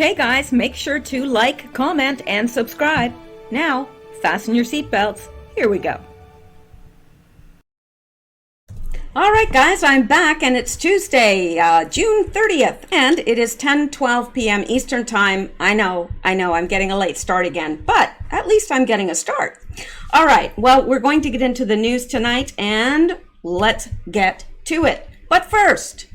Okay, guys, make sure to like, comment, and subscribe. Now, fasten your seatbelts. Here we go. All right, guys, I'm back, and it's Tuesday, June 30th, and it is 10:12 p.m. Eastern Time. I know, I'm getting a late start again, but at least I'm getting a start. All right, well, we're going to get into the news tonight, and let's get to it. But first,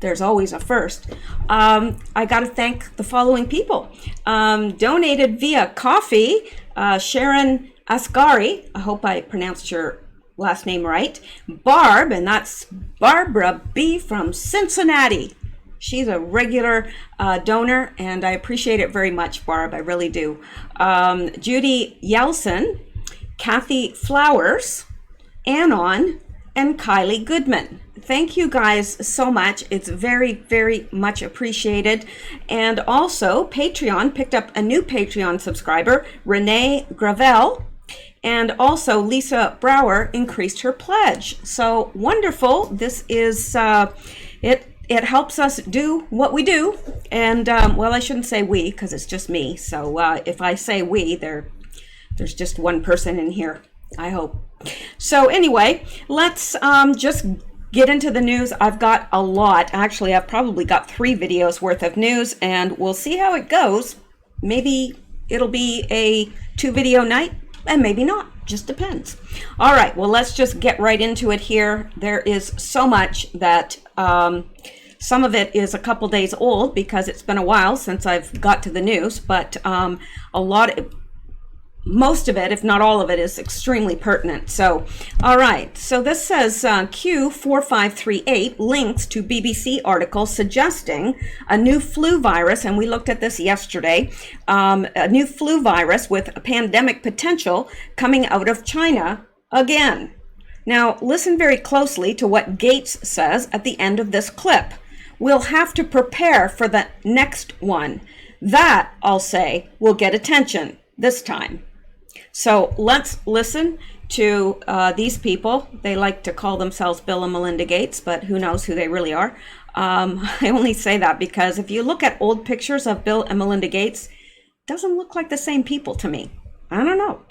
there's always a first. I got to thank the following people. Donated via coffee, Sharon Asghari, I hope I pronounced your last name right. Barb, and that's Barbara B. from Cincinnati. She's a regular donor, and I appreciate it very much, Barb. I really do. Judy Yelson, Kathy Flowers, Anon, and Kylie Goodman. Thank you guys so much. It's very, very much appreciated. And also, Patreon picked up a new Patreon subscriber, Renee Gravel. And also, Lisa Brower increased her pledge. So wonderful. This is, it helps us do what we do. And, well, I shouldn't say we, because it's just me. So if I say we, there's just one person in here, I hope. So anyway, let's just get into the news. I've got a lot. Actually, I've probably got 3 videos worth of news, and we'll see how it goes. Maybe it'll be a 2-video night, and maybe not. Just depends. All right, well, let's just get right into it here. There is so much that some of it is a couple days old because it's been a while since I've got to the news, but most of it, if not all of it, is extremely pertinent. So, all right. So this says Q4538 links to BBC article suggesting a new flu virus, and we looked at this yesterday, a new flu virus with a pandemic potential coming out of China again. Now, listen very closely to what Gates says at the end of this clip. We'll have to prepare for the next one. That, I'll say, will get attention this time. So let's listen to these people. They like to call themselves Bill and Melinda Gates, but who knows who they really are. I only say that because if you look at old pictures of Bill and Melinda Gates, it doesn't look like the same people to me. I don't know.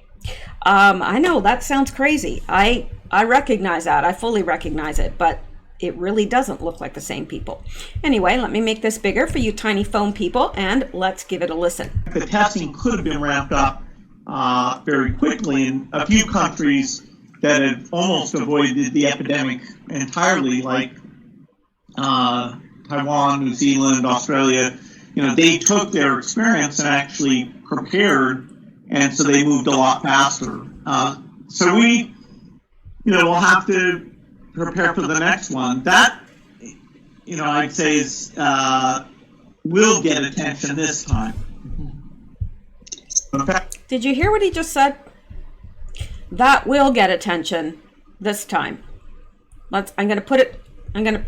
I know that sounds crazy. I recognize that. I fully recognize it, but it really doesn't look like the same people. Anyway, let me make this bigger for you tiny phone people, and let's give it a listen. The testing could have been ramped up very quickly in a few countries that had almost avoided the epidemic entirely, like Taiwan, New Zealand, Australia. You know, they took their experience and actually prepared, and so they moved a lot faster. So we, we'll have to prepare for the next one. That, I'd say is will get attention this time. Did you hear what he just said? That will get attention this time. I'm going to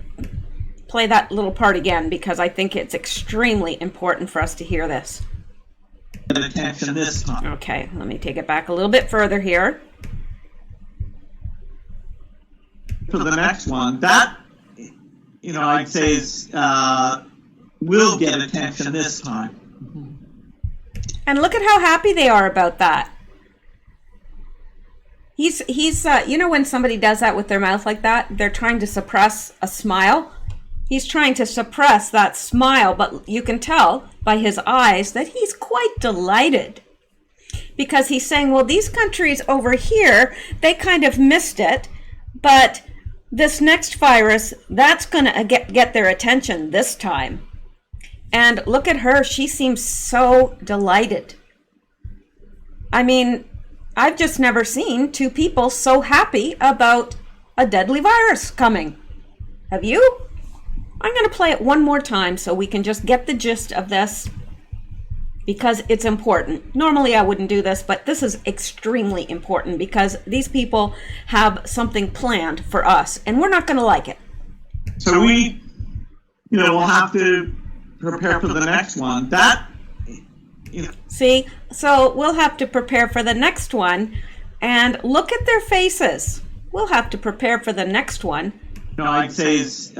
play that little part again because I think it's extremely important for us to hear this. Get attention this time. Okay, let me take it back a little bit further here. For the next one, that, I'd say is will get attention this time. And look at how happy they are about that. He's when somebody does that with their mouth like that, they're trying to suppress a smile. He's trying to suppress that smile, but you can tell by his eyes that he's quite delighted. Because he's saying, well, these countries over here, they kind of missed it, but this next virus, that's going to get their attention this time. And look at her. She seems so delighted. I mean, I've just never seen 2 people so happy about a deadly virus coming. Have you? I'm going to play it one more time so we can just get the gist of this because it's important. Normally I wouldn't do this, but this is extremely important because these people have something planned for us and we're not going to like it. So we, we'll have to prepare for the next one. That, See, so we'll have to prepare for the next one, and look at their faces. We'll have to prepare for the next one. I'd say is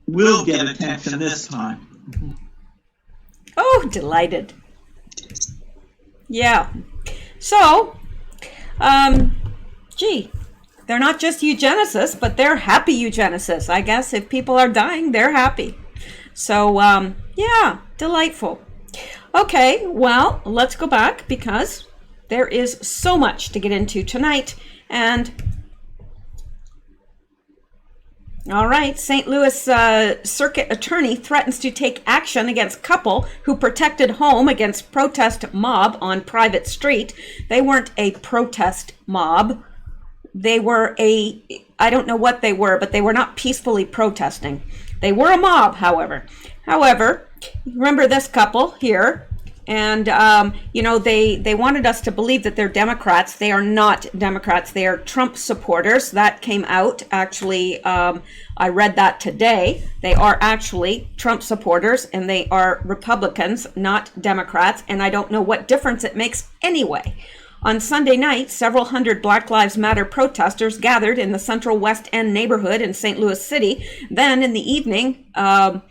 will get attention this time. Oh, delighted. Yeah. So, gee, they're not just eugenicists, but they're happy eugenicists. I guess if people are dying, they're happy. So, yeah, delightful. Okay, well, let's go back because there is so much to get into tonight. And all right, St. Louis Circuit Attorney threatens to take action against couple who protected home against protest mob on private street. They weren't a protest mob. They were I don't know what they were, but they were not peacefully protesting. They were a mob, however. However, remember this couple here, and they wanted us to believe that they're Democrats. They are not Democrats. They are Trump supporters. That came out actually. I read that today. They are actually Trump supporters, and they are Republicans, not Democrats. And I don't know what difference it makes anyway. On Sunday night, several hundred Black Lives Matter protesters gathered in the Central West End neighborhood in St. Louis City. Then in the evening, the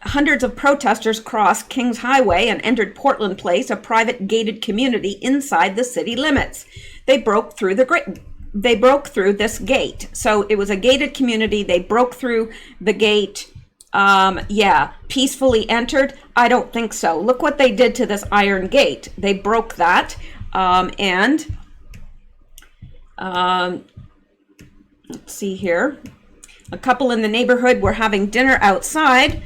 hundreds of protesters crossed Kings Highway and entered Portland Place, a private gated community inside the city limits. They broke through this gate. So it was a gated community. They broke through the gate. Peacefully entered? I don't think so. Look what they did to this iron gate. They broke that. Let's see here. A couple in the neighborhood were having dinner outside.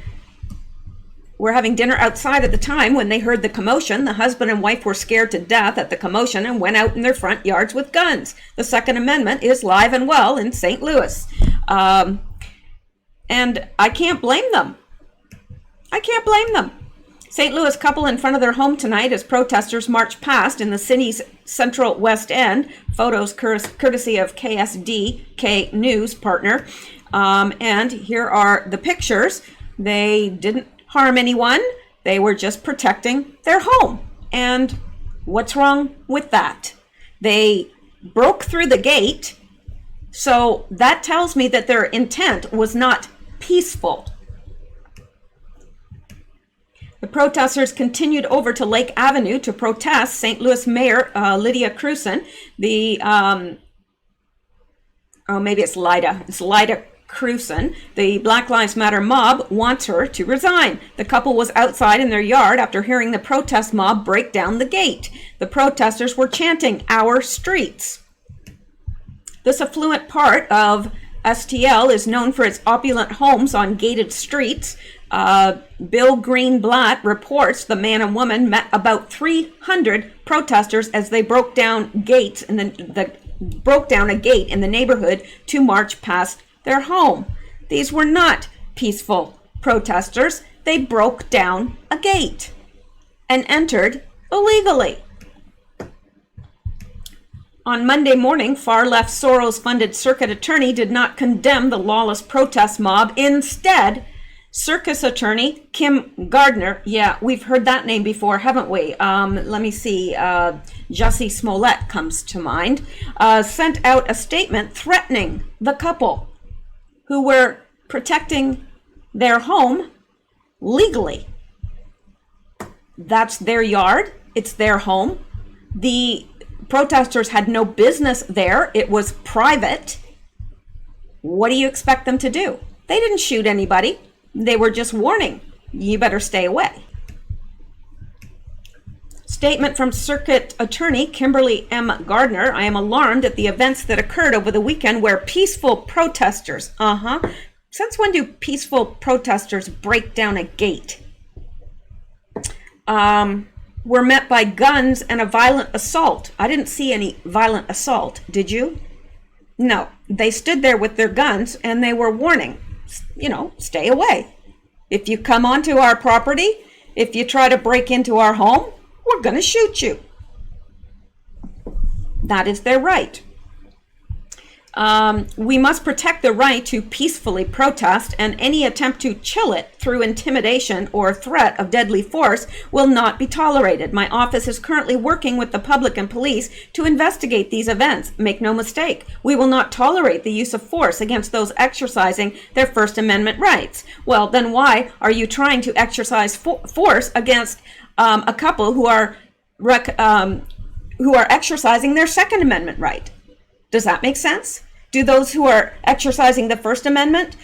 At the time when they heard the commotion. The husband and wife were scared to death at the commotion and went out in their front yards with guns. The Second Amendment is live and well in St. Louis. And I can't blame them. St. Louis couple in front of their home tonight as protesters march past in the city's Central West End. Photos courtesy of KSDK News partner. And here are the pictures. They didn't harm anyone. They were just protecting their home. And what's wrong with that? They broke through the gate. So that tells me that their intent was not peaceful. The protesters continued over to Lake Avenue to protest. St. Louis Mayor Lydia Crewson, maybe it's Lyda. It's Lyda Crewson. The Black Lives Matter mob wants her to resign. The couple was outside in their yard after hearing the protest mob break down the gate. The protesters were chanting, "Our streets." This affluent part of STL is known for its opulent homes on gated streets. Bill Greenblatt reports the man and woman met about 300 protesters as they broke down gates and broke down a gate in the neighborhood to march past their home. These were not peaceful protesters. They broke down a gate and entered illegally. On Monday morning, far-left Soros-funded circuit attorney did not condemn the lawless protest mob. Instead, circus attorney Kim Gardner, yeah, we've heard that name before, haven't we? Let me see, Jussie Smollett comes to mind, sent out a statement threatening the couple who were protecting their home legally. That's their yard. It's their home. The protesters had no business there. It was private. What do you expect them to do? They didn't shoot anybody. They were just warning, you better stay away. Statement from Circuit Attorney Kimberly M. Gardner. I am alarmed at the events that occurred over the weekend where peaceful protesters, since when do peaceful protesters break down a gate? Were met by guns and a violent assault. I didn't see any violent assault. Did you? No. They stood there with their guns and they were warning, stay away. If you come onto our property, if you try to break into our home, we're going to shoot you. That is their right. We must protect the right to peacefully protest, and any attempt to chill it through intimidation or threat of deadly force will not be tolerated. My office is currently working with the public and police to investigate these events. Make no mistake, we will not tolerate the use of force against those exercising their First Amendment rights. Well, then why are you trying to exercise force against a couple who are exercising their Second Amendment right? Does that make sense? Do those who are exercising the First Amendment,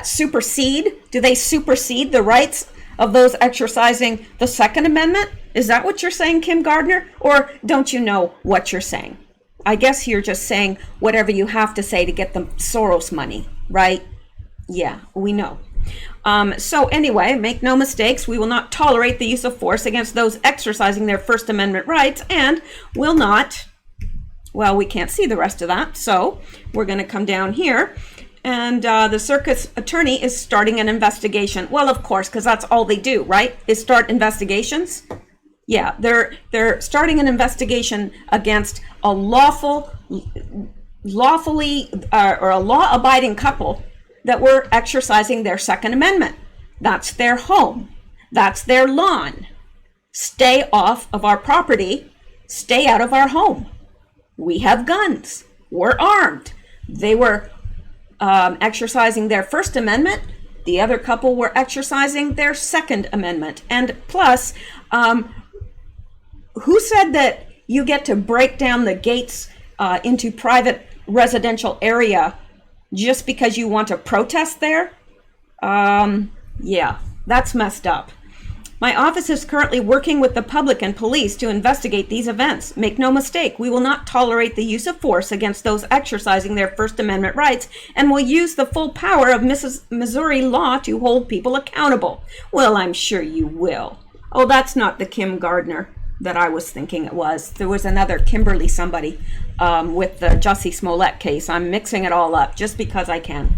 supersede? Do they supersede the rights of those exercising the Second Amendment? Is that what you're saying, Kim Gardner? Or don't you know what you're saying? I guess you're just saying whatever you have to say to get the Soros money, right? Yeah, we know. So anyway, make no mistakes, we will not tolerate the use of force against those exercising their First Amendment rights, and will not, well, we can't see the rest of that, so we're going to come down here, and the circuit attorney is starting an investigation. Well, of course, because that's all they do, right, is start investigations. Yeah, they're starting an investigation against a law-abiding couple that were exercising their Second Amendment. That's their home. That's their lawn. Stay off of our property. Stay out of our home. We have guns. We're armed. They were exercising their First Amendment. The other couple were exercising their Second Amendment. And plus, who said that you get to break down the gates into private residential area just because you want to protest there? Yeah, that's messed up. My office is currently working with the public and police to investigate these events. Make no mistake, we will not tolerate the use of force against those exercising their First Amendment rights, and will use the full power of Missouri law to hold people accountable. Well, I'm sure you will. Oh, that's not the Kim Gardner that I was thinking it was. There was another Kimberly somebody with the Jussie Smollett case. I'm mixing it all up just because I can.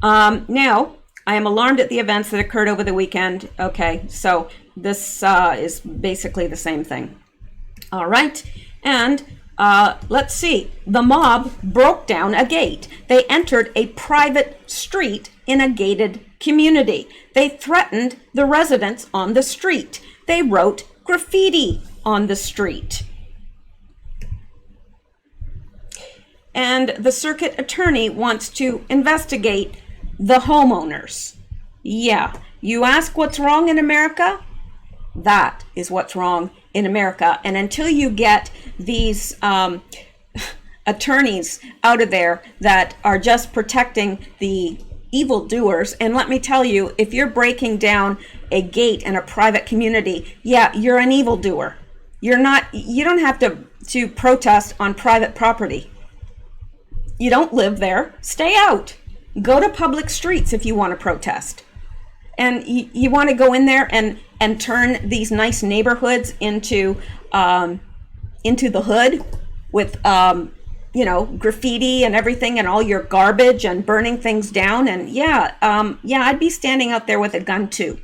Now, I am alarmed at the events that occurred over the weekend. Okay, so this is basically the same thing. All right, and let's see. The mob broke down a gate. They entered a private street in a gated community. They threatened the residents on the street. They wrote graffiti on the street. And the circuit attorney wants to investigate the homeowners. Yeah, you ask what's wrong in America? That is what's wrong in America. And until you get these attorneys out of there that are just protecting the evildoers, and let me tell you, if you're breaking down a gate in a private community, yeah, you're an evildoer. You don't have to protest on private property. You don't live there. Stay out. Go to public streets if you want to protest. And you want to go in there and turn these nice neighborhoods into the hood with graffiti and everything and all your garbage and burning things down. And yeah, I'd be standing out there with a gun too.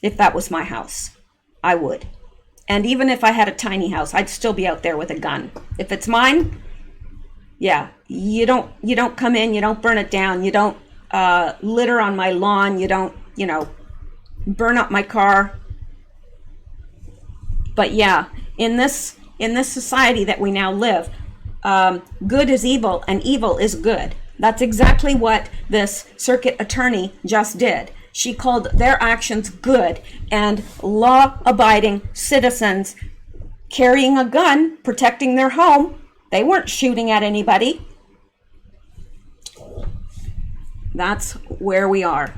If that was my house, I would. And even if I had a tiny house, I'd still be out there with a gun. If it's mine, yeah, you don't come in, you don't burn it down, you don't litter on my lawn, you don't, burn up my car. But yeah, in this society that we now live, good is evil and evil is good. That's exactly what this circuit attorney just did. She called their actions good, and law-abiding citizens carrying a gun, protecting their home, they weren't shooting at anybody. That's where we are.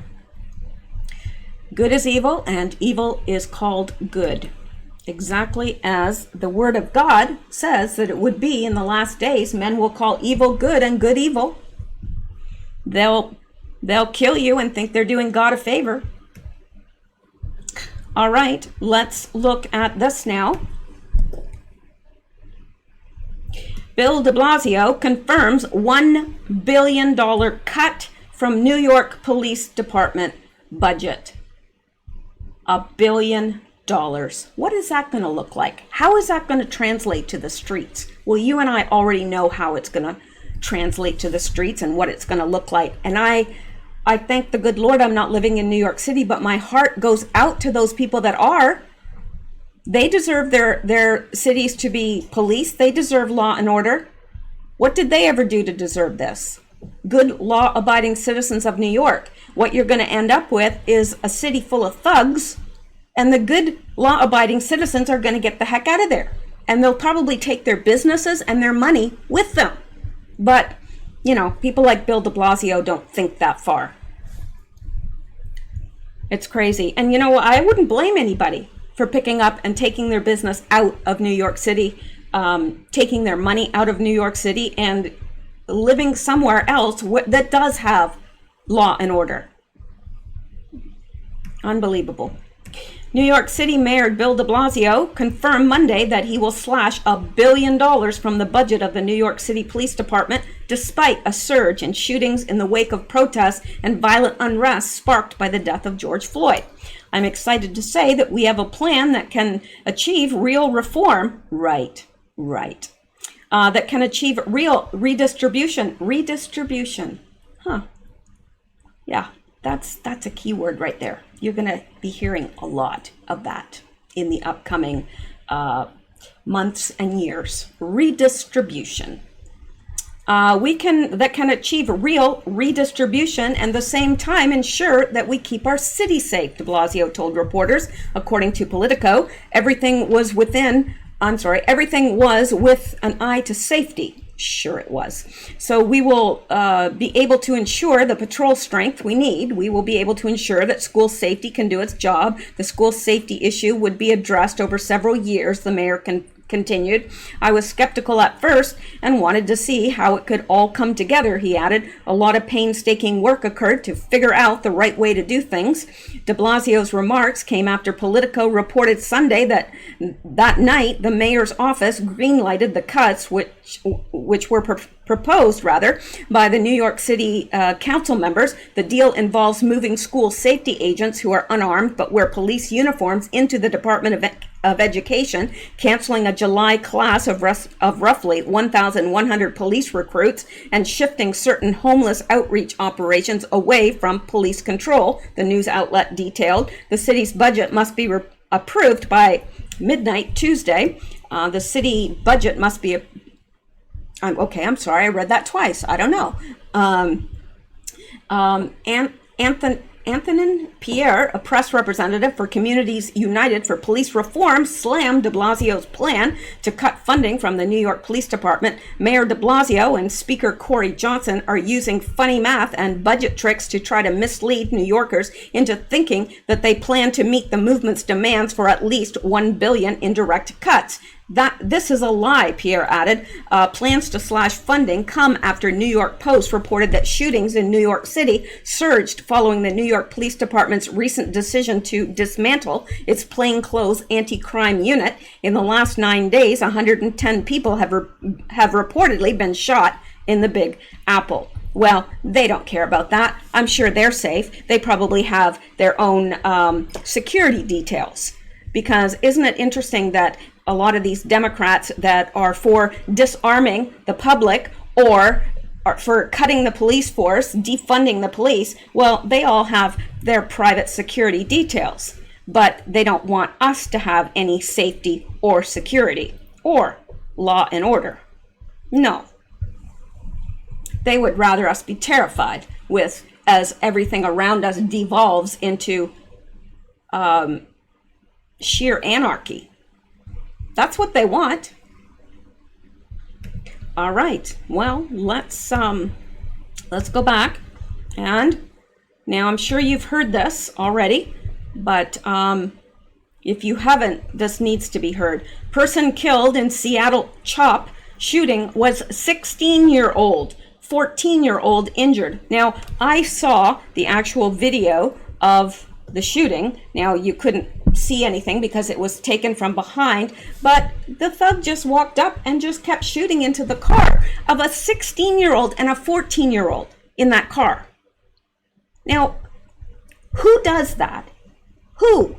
Good is evil, and evil is called good. Exactly as the Word of God says that it would be in the last days. Men will call evil good and good evil. They'll kill you and think they're doing God a favor. All right, let's look at this now. Bill de Blasio confirms $1 billion cut from New York Police Department budget. $1 billion. What is that going to look like? How is that going to translate to the streets? Well, you and I already know how it's going to translate to the streets and what it's going to look like. And I thank the good Lord I'm not living in New York City, but my heart goes out to those people that are. They deserve their cities to be policed. They deserve law and order. What did they ever do to deserve this? Good law-abiding citizens of New York. What you're going to end up with is a city full of thugs, and the good law-abiding citizens are going to get the heck out of there. And they'll probably take their businesses and their money with them. But, you know, people like Bill de Blasio don't think that far. It's crazy. And, you know, I wouldn't blame anybody for picking up and taking their business out of New York City, taking their money out of New York City and living somewhere else that does have law and order. Unbelievable. New York City Mayor Bill de Blasio confirmed Monday that he will slash $1 billion from the budget of the New York City Police Department, despite a surge in shootings in the wake of protests and violent unrest sparked by the death of George Floyd. I'm excited to say that we have a plan that can achieve real reform. Right. That can achieve real redistribution. Redistribution. Huh. Yeah, that's a key word right there. You're going to be hearing a lot of that in the upcoming months and years. Redistribution. That can achieve real redistribution and at the same time ensure that we keep our city safe, de Blasio told reporters. According to Politico, everything was with an eye to safety. Sure it was. So we will be able to ensure the patrol strength we need. We will be able to ensure that school safety can do its job. The school safety issue would be addressed over several years, the mayor continued. I was skeptical at first and wanted to see how it could all come together, he added. A lot of painstaking work occurred to figure out the right way to do things. De Blasio's remarks came after Politico reported Sunday that night the mayor's office greenlighted the cuts which were proposed by the New York City council members. The deal involves moving school safety agents who are unarmed but wear police uniforms into the Department of Education, canceling a July class of roughly 1,100 police recruits, and shifting certain homeless outreach operations away from police control, the news outlet detailed. The city's budget must be approved by midnight Tuesday. The city budget must be I'm sorry, I read that twice. I don't know. Antonin Pierre, a press representative for Communities United for Police Reform, slammed de Blasio's plan to cut funding from the New York Police Department. Mayor de Blasio and Speaker Corey Johnson are using funny math and budget tricks to try to mislead New Yorkers into thinking that they plan to meet the movement's demands for at least $1 billion in direct cuts. This is a lie, Pierre added. Plans to slash funding come after New York Post reported that shootings in New York City surged following the New York Police Department's recent decision to dismantle its plainclothes anti-crime unit. In the last 9 days, 110 people have reportedly been shot in the Big Apple. Well, they don't care about that. I'm sure they're safe. They probably have their own security details. Because isn't it interesting that a lot of these Democrats that are for disarming the public or are for cutting the police force, defunding the police, well, they all have their private security details, but they don't want us to have any safety or security or law and order. No. They would rather us be terrified as everything around us devolves into sheer anarchy. That's what they want. All right. Well, let's go back. And now I'm sure you've heard this already, but if you haven't, this needs to be heard. Person killed in Seattle CHOP shooting was 16-year-old, 14-year-old injured. Now, I saw the actual video of the shooting. Now, you couldn't see anything because it was taken from behind, but the thug just walked up and just kept shooting into the car of a 16-year-old and a 14-year-old in that car. Now, who does that? Who?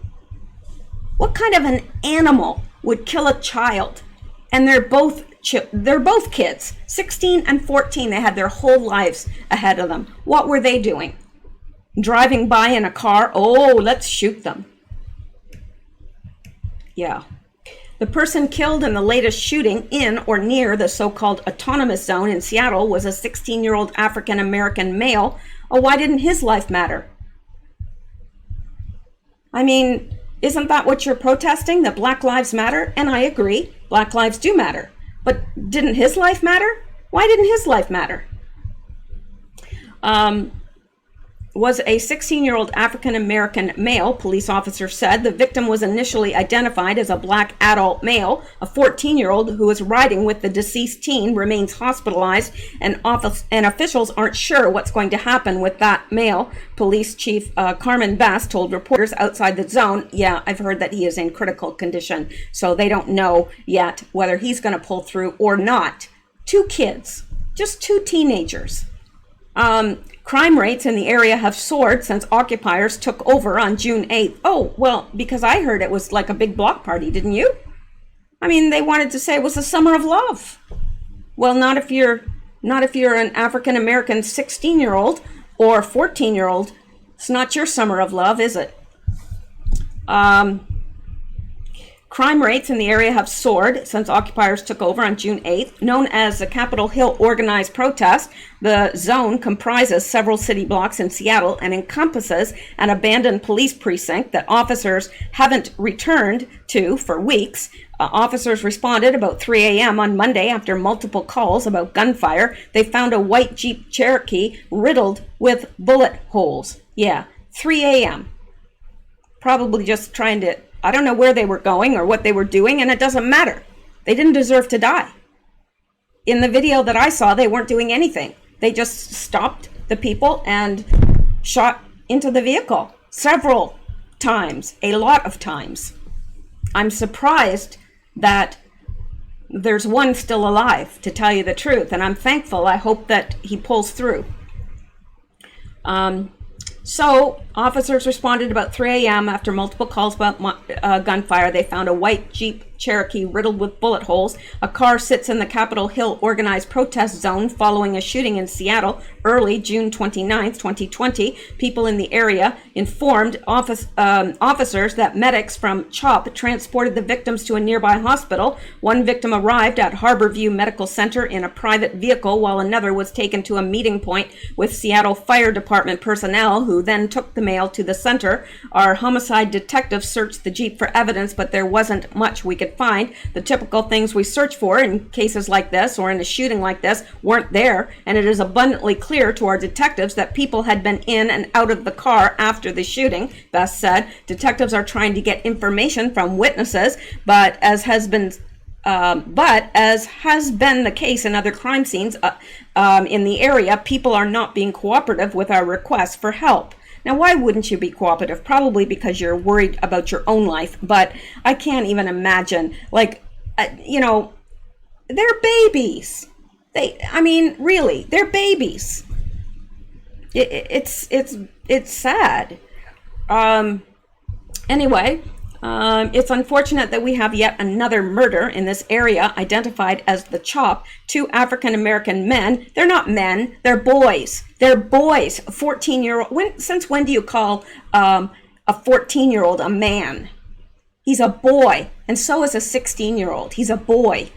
What kind of an animal would kill a child? And they're both kids, 16 and 14. They had their whole lives ahead of them. What were they doing? Driving by in a car? Oh, let's shoot them. Yeah. The person killed in the latest shooting in or near the so-called autonomous zone in Seattle was a 16-year-old African-American male. Oh, why didn't his life matter? I mean, isn't that what you're protesting? That Black Lives Matter? And I agree, Black lives do matter. But didn't his life matter? Why didn't his life matter? Was a 16-year-old African-American male, police officers said. The victim was initially identified as a Black adult male. A 14-year-old who was riding with the deceased teen remains hospitalized, and officials aren't sure what's going to happen with that male. Police Chief Carmen Bass told reporters outside the zone, yeah, I've heard that he is in critical condition, so they don't know yet whether he's going to pull through or not. 2 kids, just 2 teenagers. Crime rates in the area have soared since occupiers took over on June 8th. Oh, well, because I heard it was like a big block party, didn't you? I mean, they wanted to say it was the summer of love. Well, not if you're an African-American 16-year-old or 14-year-old. It's not your summer of love, is it? Crime rates in the area have soared since occupiers took over on June 8th. Known as the Capitol Hill Organized Protest, the zone comprises several city blocks in Seattle and encompasses an abandoned police precinct that officers haven't returned to for weeks. Officers responded about 3 a.m. on Monday after multiple calls about gunfire. They found a white Jeep Cherokee riddled with bullet holes. Yeah, 3 a.m. Probably just trying to, I don't know where they were going or what they were doing, and it doesn't matter. They didn't deserve to die. In the video that I saw, they weren't doing anything. They just stopped the people and shot into the vehicle several times, a lot of times. I'm surprised that there's one still alive, to tell you the truth, and I'm thankful. I hope that he pulls through. So officers responded about 3 a.m. after multiple calls about gunfire. They found a white Jeep Cherokee riddled with bullet holes. A car sits in the Capitol Hill Organized Protest Zone following a shooting in Seattle early June 29th, 2020. People in the area informed officers that medics from CHOP transported the victims to a nearby hospital. One victim arrived at Harborview Medical Center in a private vehicle, while another was taken to a meeting point with Seattle Fire Department personnel, who then took the male to the center. Our homicide detectives searched the Jeep for evidence, but there wasn't much we could find. The typical things we search for in cases like this or in a shooting like this weren't there, and it is abundantly clear to our detectives that people had been in and out of the car after the shooting, Bess said. Detectives are trying to get information from witnesses, but as has been the case in other crime scenes in the area, people are not being cooperative with our requests for help. Now, why wouldn't you be cooperative? Probably because you're worried about your own life, but I can't even imagine, like, they're babies. Really, they're babies. It's sad. Anyway, it's unfortunate that we have yet another murder in this area identified as the CHOP. 2 African-American men. They're not men. They're boys. They're boys. 14-year-old. Since when do you call a 14-year-old a man? He's a boy. And so is a 16-year-old. He's a boy.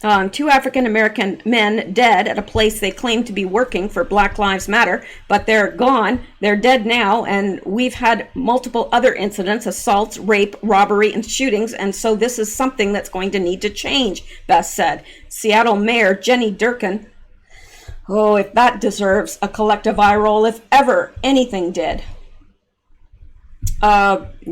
2 African-American men dead at a place they claim to be working for Black Lives Matter, but they're gone. They're dead now, and we've had multiple other incidents, assaults, rape, robbery, and shootings, and so this is something that's going to need to change, Bess said. Seattle Mayor Jenny Durkan, oh, if that deserves a collective eye roll, if ever anything did.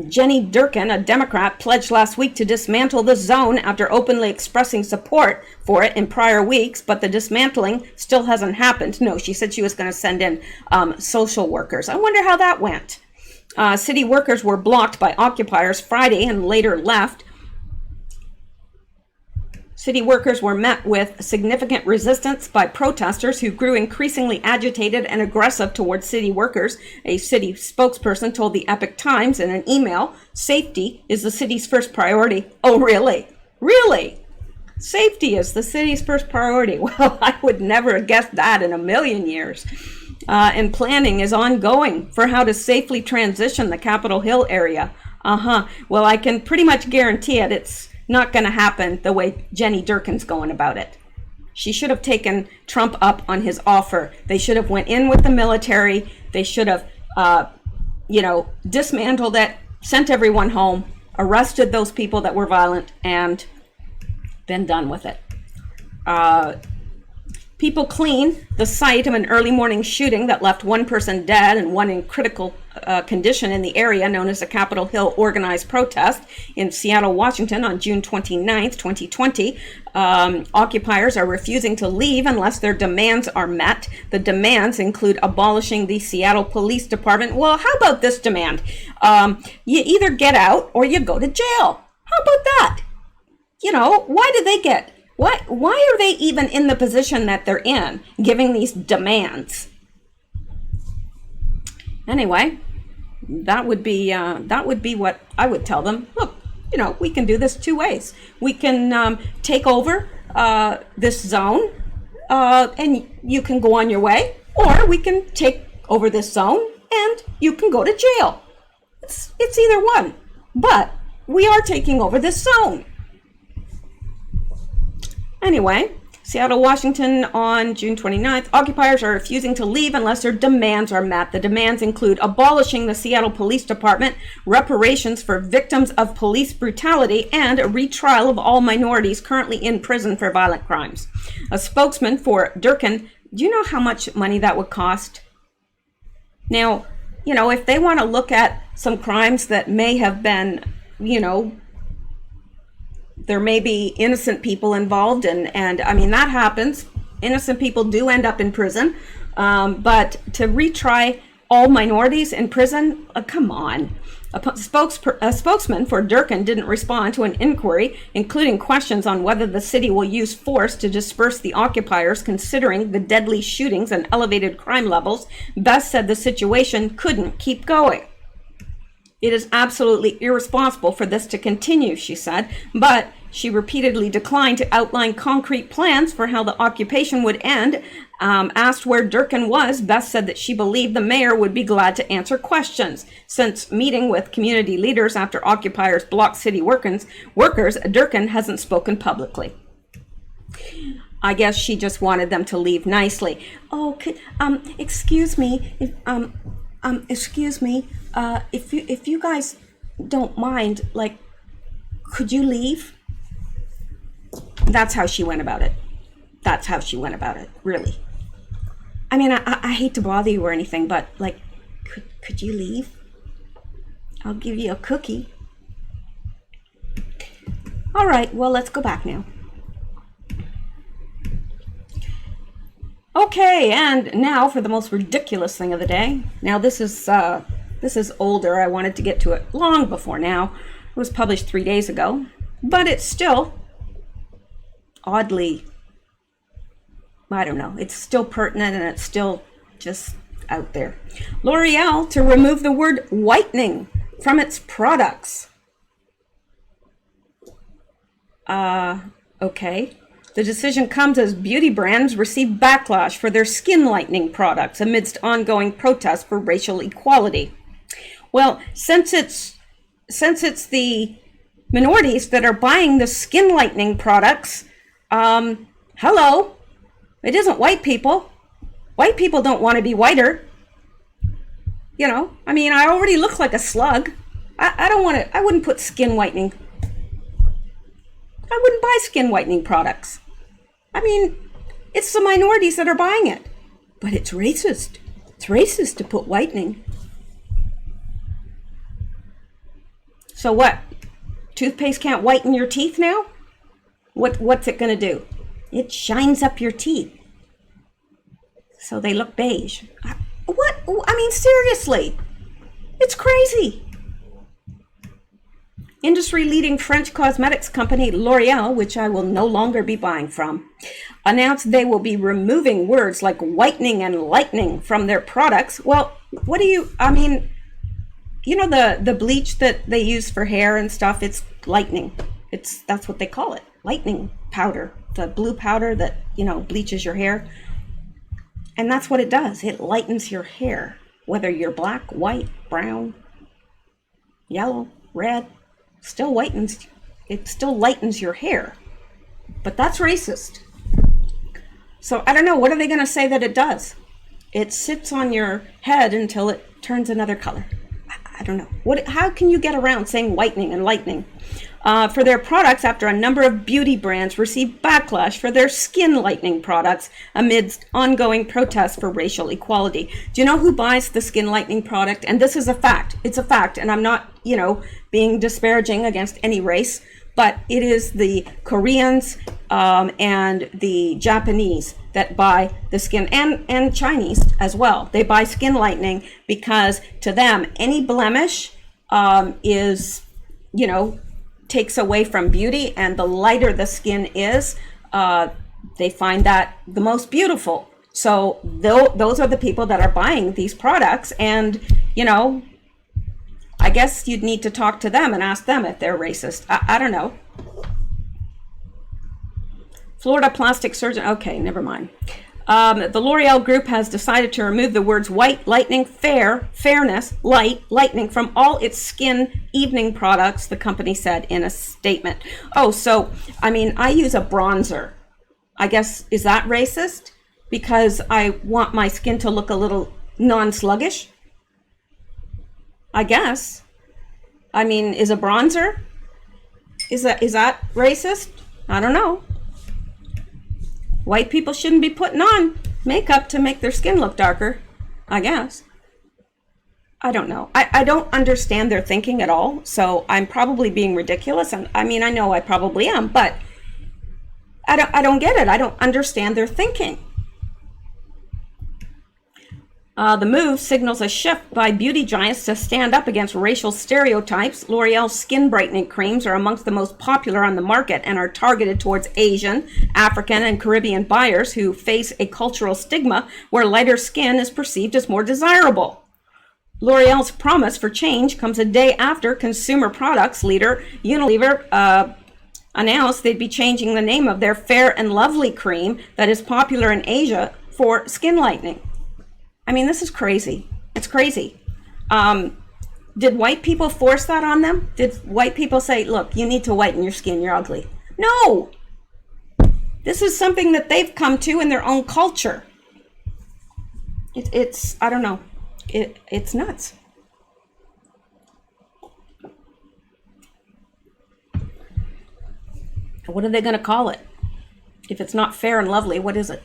Jenny Durkan, a Democrat, pledged last week to dismantle the zone after openly expressing support for it in prior weeks, but the dismantling still hasn't happened. No, she said she was going to send in social workers. I wonder how that went. City workers were blocked by occupiers Friday and later left. City workers were met with significant resistance by protesters who grew increasingly agitated and aggressive towards city workers. A city spokesperson told the Epoch Times in an email, "Safety is the city's first priority." Oh, really? Really? Safety is the city's first priority. Well, I would never have guessed that in a million years. And planning is ongoing for how to safely transition the Capitol Hill area. Well, I can pretty much guarantee it. It's not going to happen the way Jenny Durkin's going about it. She should have taken Trump up on his offer. They should have went in with the military. They should have, dismantled it, sent everyone home, arrested those people that were violent, and been done with it. People clean the site of an early morning shooting that left one person dead and one in critical condition in the area known as the Capitol Hill organized protest in Seattle, Washington on June 29th, 2020. Occupiers are refusing to leave unless their demands are met. The demands include abolishing the Seattle Police Department. Well, how about this demand? You either get out or you go to jail. How about that? Why do they get... Why are they even in the position that they're in, giving these demands? Anyway, that would be what I would tell them. Look, we can do this two ways. We can take over this zone, and you can go on your way, or we can take over this zone and you can go to jail. It's either one, but we are taking over this zone. Anyway, Seattle, Washington on June 29th. Occupiers are refusing to leave unless their demands are met. The demands include abolishing the Seattle Police Department, reparations for victims of police brutality, and a retrial of all minorities currently in prison for violent crimes. A spokesman for Durkin, do you know how much money that would cost? Now, if they want to look at some crimes that may have been, there may be innocent people involved, and I mean, that happens. Innocent people do end up in prison, but to retry all minorities in prison, come on. A spokesman for Durkin didn't respond to an inquiry, including questions on whether the city will use force to disperse the occupiers, considering the deadly shootings and elevated crime levels. Beth said the situation couldn't keep going. It is absolutely irresponsible for this to continue, she said, but she repeatedly declined to outline concrete plans for how the occupation would end. Asked where Durkin was, Beth said that she believed the mayor would be glad to answer questions. Since meeting with community leaders after occupiers blocked city workers, Durkin hasn't spoken publicly. I guess she just wanted them to leave nicely. Oh, excuse me, if you guys don't mind, could you leave? That's how she went about it. Really. I mean, I hate to bother you or anything, but could you leave? I'll give you a cookie. All right, well, let's go back now. Okay, and now for the most ridiculous thing of the day. Now, this is older. I wanted to get to it long before now. It was published 3 days ago, but it's still oddly, I don't know, it's still pertinent and it's still just out there. L'Oreal to remove the word whitening from its products. Okay. The decision comes as beauty brands receive backlash for their skin lightening products amidst ongoing protests for racial equality. Well, since it's the minorities that are buying the skin lightening products, hello, it isn't white people. White people don't want to be whiter. I mean, I already look like a slug. I wouldn't put skin whitening. I wouldn't buy skin whitening products. I mean, it's the minorities that are buying it. But it's racist. It's racist to put whitening. So what? Toothpaste can't whiten your teeth now? What's it going to do? It shines up your teeth, so they look beige. What? I mean, seriously. It's crazy. Industry-leading French cosmetics company L'Oreal, which I will no longer be buying from, announced they will be removing words like whitening and lightening from their products. Well, what do you, I mean, you know the bleach that they use for hair and stuff, it's lightening. That's what they call it, lightening powder, the blue powder that, you know, bleaches your hair. And that's what it does. It lightens your hair, whether you're black, white, brown, yellow, red. Still lightens, it still lightens your hair, but that's racist. So I don't know, what are they going to say that it does? It sits on your head until it turns another color. I don't know. How can you get around saying whitening and lightening? For their products, after a number of beauty brands received backlash for their skin lightening products amidst ongoing protests for racial equality. Do you know who buys the skin lightening product? And this is a fact. It's a fact. And I'm not, you know, being disparaging against any race, but it is the Koreans and the Japanese that buy the skin, and Chinese as well. They buy skin lightening because to them, any blemish is, you know, takes away from beauty, and the lighter the skin is, they find that the most beautiful. So those are the people that are buying these products, and, you know, I guess you'd need to talk to them and ask them if they're racist. I don't know. Florida plastic surgeon, okay, never mind. The L'Oreal Group has decided to remove the words white, lightening, fair, fairness, light, lightening from all its skin evening products, the company said in a statement. Oh, so, I mean, I use a bronzer. I guess, is that racist? Because I want my skin to look a little non-sluggish? I guess. I mean, is a bronzer? Is that racist? I don't know. White people shouldn't be putting on makeup to make their skin look darker, I guess. I don't know. I don't understand their thinking at all, so I'm probably being ridiculous. And I mean, I know I probably am, but I don't get it. I don't understand their thinking. The move signals a shift by beauty giants to stand up against racial stereotypes. L'Oreal's skin brightening creams are amongst the most popular on the market and are targeted towards Asian, African, and Caribbean buyers who face a cultural stigma where lighter skin is perceived as more desirable. L'Oreal's promise for change comes a day after consumer products leader Unilever announced they'd be changing the name of their Fair and Lovely cream that is popular in Asia for skin lightening. I mean, this is crazy. It's crazy. Did white people force that on them? Did white people say, look, you need to whiten your skin, you're ugly? No. This is something that they've come to in their own culture. It's I don't know. It's nuts. What are they going to call it? If it's not Fair and Lovely, what is it?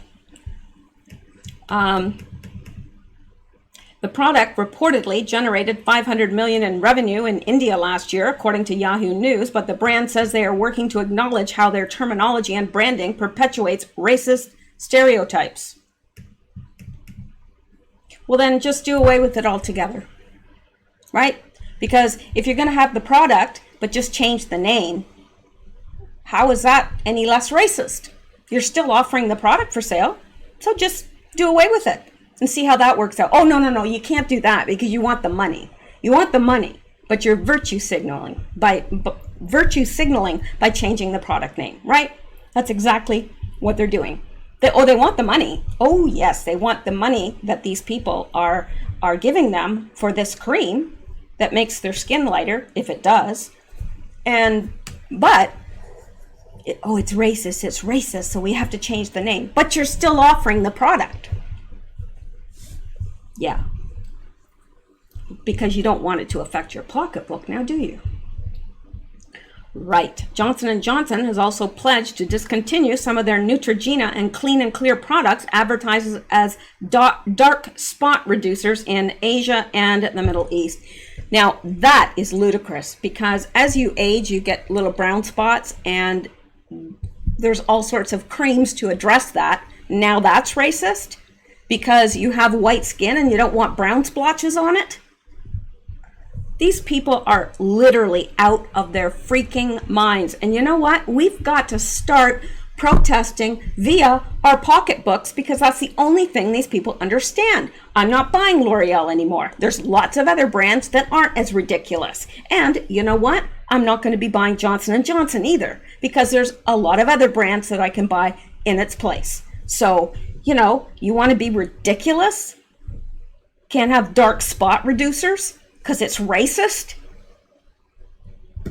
The product reportedly generated $500 million in revenue in India last year, according to Yahoo News, but the brand says they are working to acknowledge how their terminology and branding perpetuates racist stereotypes. Well, then just do away with it altogether, right? Because if you're going to have the product, but just change the name, how is that any less racist? You're still offering the product for sale, so just do away with it. And see how that works out. Oh, no, you can't do that because you want the money. You want the money, but you're virtue signaling by changing the product name, right? That's exactly what they're doing. They want the money. Oh, yes, they want the money that these people are giving them for this cream that makes their skin lighter, if it does. But it's racist, so we have to change the name. But you're still offering the product. Yeah, because you don't want it to affect your pocketbook now, do you? Right. Johnson & Johnson has also pledged to discontinue some of their Neutrogena and Clean and Clear products advertised as dark spot reducers in Asia and the Middle East. Now, that is ludicrous because as you age, you get little brown spots, and there's all sorts of creams to address that. Now that's racist? Because you have white skin and you don't want brown splotches on it? These people are literally out of their freaking minds. And you know what? We've got to start protesting via our pocketbooks, because that's the only thing these people understand. I'm not buying L'Oreal anymore. There's lots of other brands that aren't as ridiculous. And you know what? I'm not going to be buying Johnson & Johnson either, because there's a lot of other brands that I can buy in its place. So, you know, you want to be ridiculous? Can't have dark spot reducers because it's racist?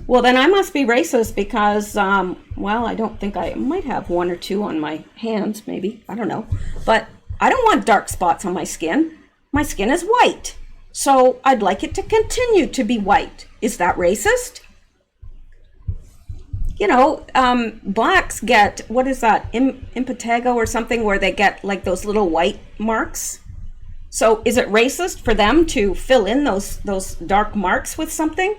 Well, then I must be racist because, well, I don't think I might have one or two on my hands, maybe. I don't know. But I don't want dark spots on my skin. My skin is white. So I'd like it to continue to be white. Is that racist? You know, blacks get, what is that, impetigo or something, where they get like those little white marks. So is it racist for them to fill in those dark marks with something,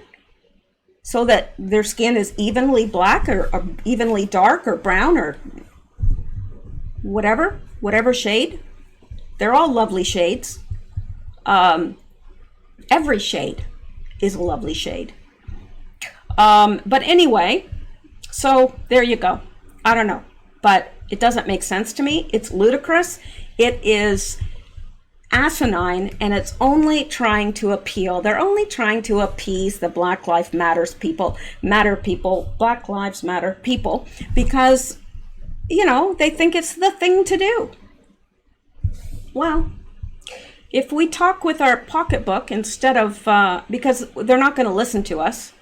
so that their skin is evenly black or evenly dark or brown or whatever shade? They're all lovely shades. Every shade is a lovely shade. But anyway, so there you go. I don't know, but it doesn't make sense to me. It's ludicrous. It is asinine, and it's only trying to appeal. They're only trying to appease the Black Lives Matters people, Black Lives Matter people, because, you know, they think it's the thing to do. Well, if we talk with our pocketbook instead of, because they're not going to listen to us,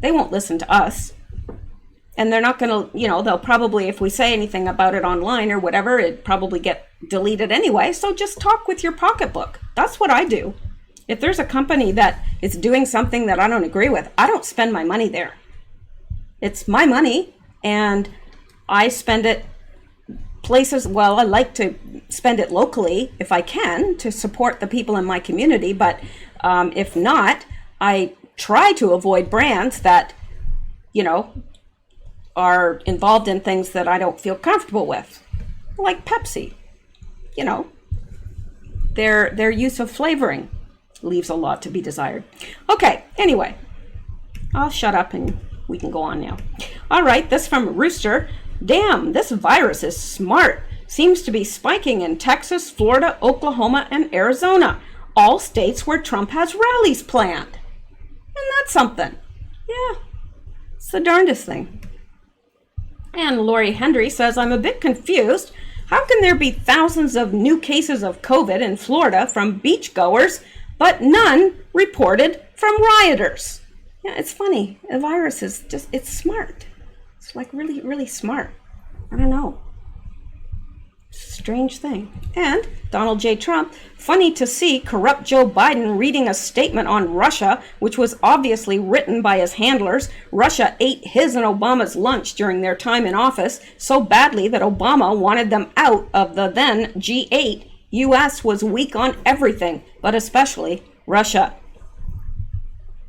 they won't listen to us. And they're not going to, you know, they'll probably, if we say anything about it online or whatever, it'd probably get deleted anyway. So just talk with your pocketbook. That's what I do. If there's a company that is doing something that I don't agree with, I don't spend my money there. It's my money, and I spend it places, well, I like to spend it locally if I can to support the people in my community. But if not, I try to avoid brands that, you know, are involved in things that I don't feel comfortable with, like Pepsi. You know, their use of flavoring leaves a lot to be desired. Okay, anyway, I'll shut up and we can go on now. All right, this from Rooster. Damn, this virus is smart. Seems to be spiking in Texas, Florida, Oklahoma, and Arizona, all states where Trump has rallies planned. And that's something. Yeah, it's the darndest thing. And Lori Hendry says, I'm a bit confused. How can there be thousands of new cases of COVID in Florida from beachgoers, but none reported from rioters? Yeah, it's funny. A virus is just, it's smart. It's like really, really smart. I don't know. Strange thing. And Donald J. Trump, funny to see corrupt Joe Biden reading a statement on Russia, which was obviously written by his handlers. Russia ate his and Obama's lunch during their time in office so badly that Obama wanted them out of the then G8. U.S. was weak on everything, but especially Russia.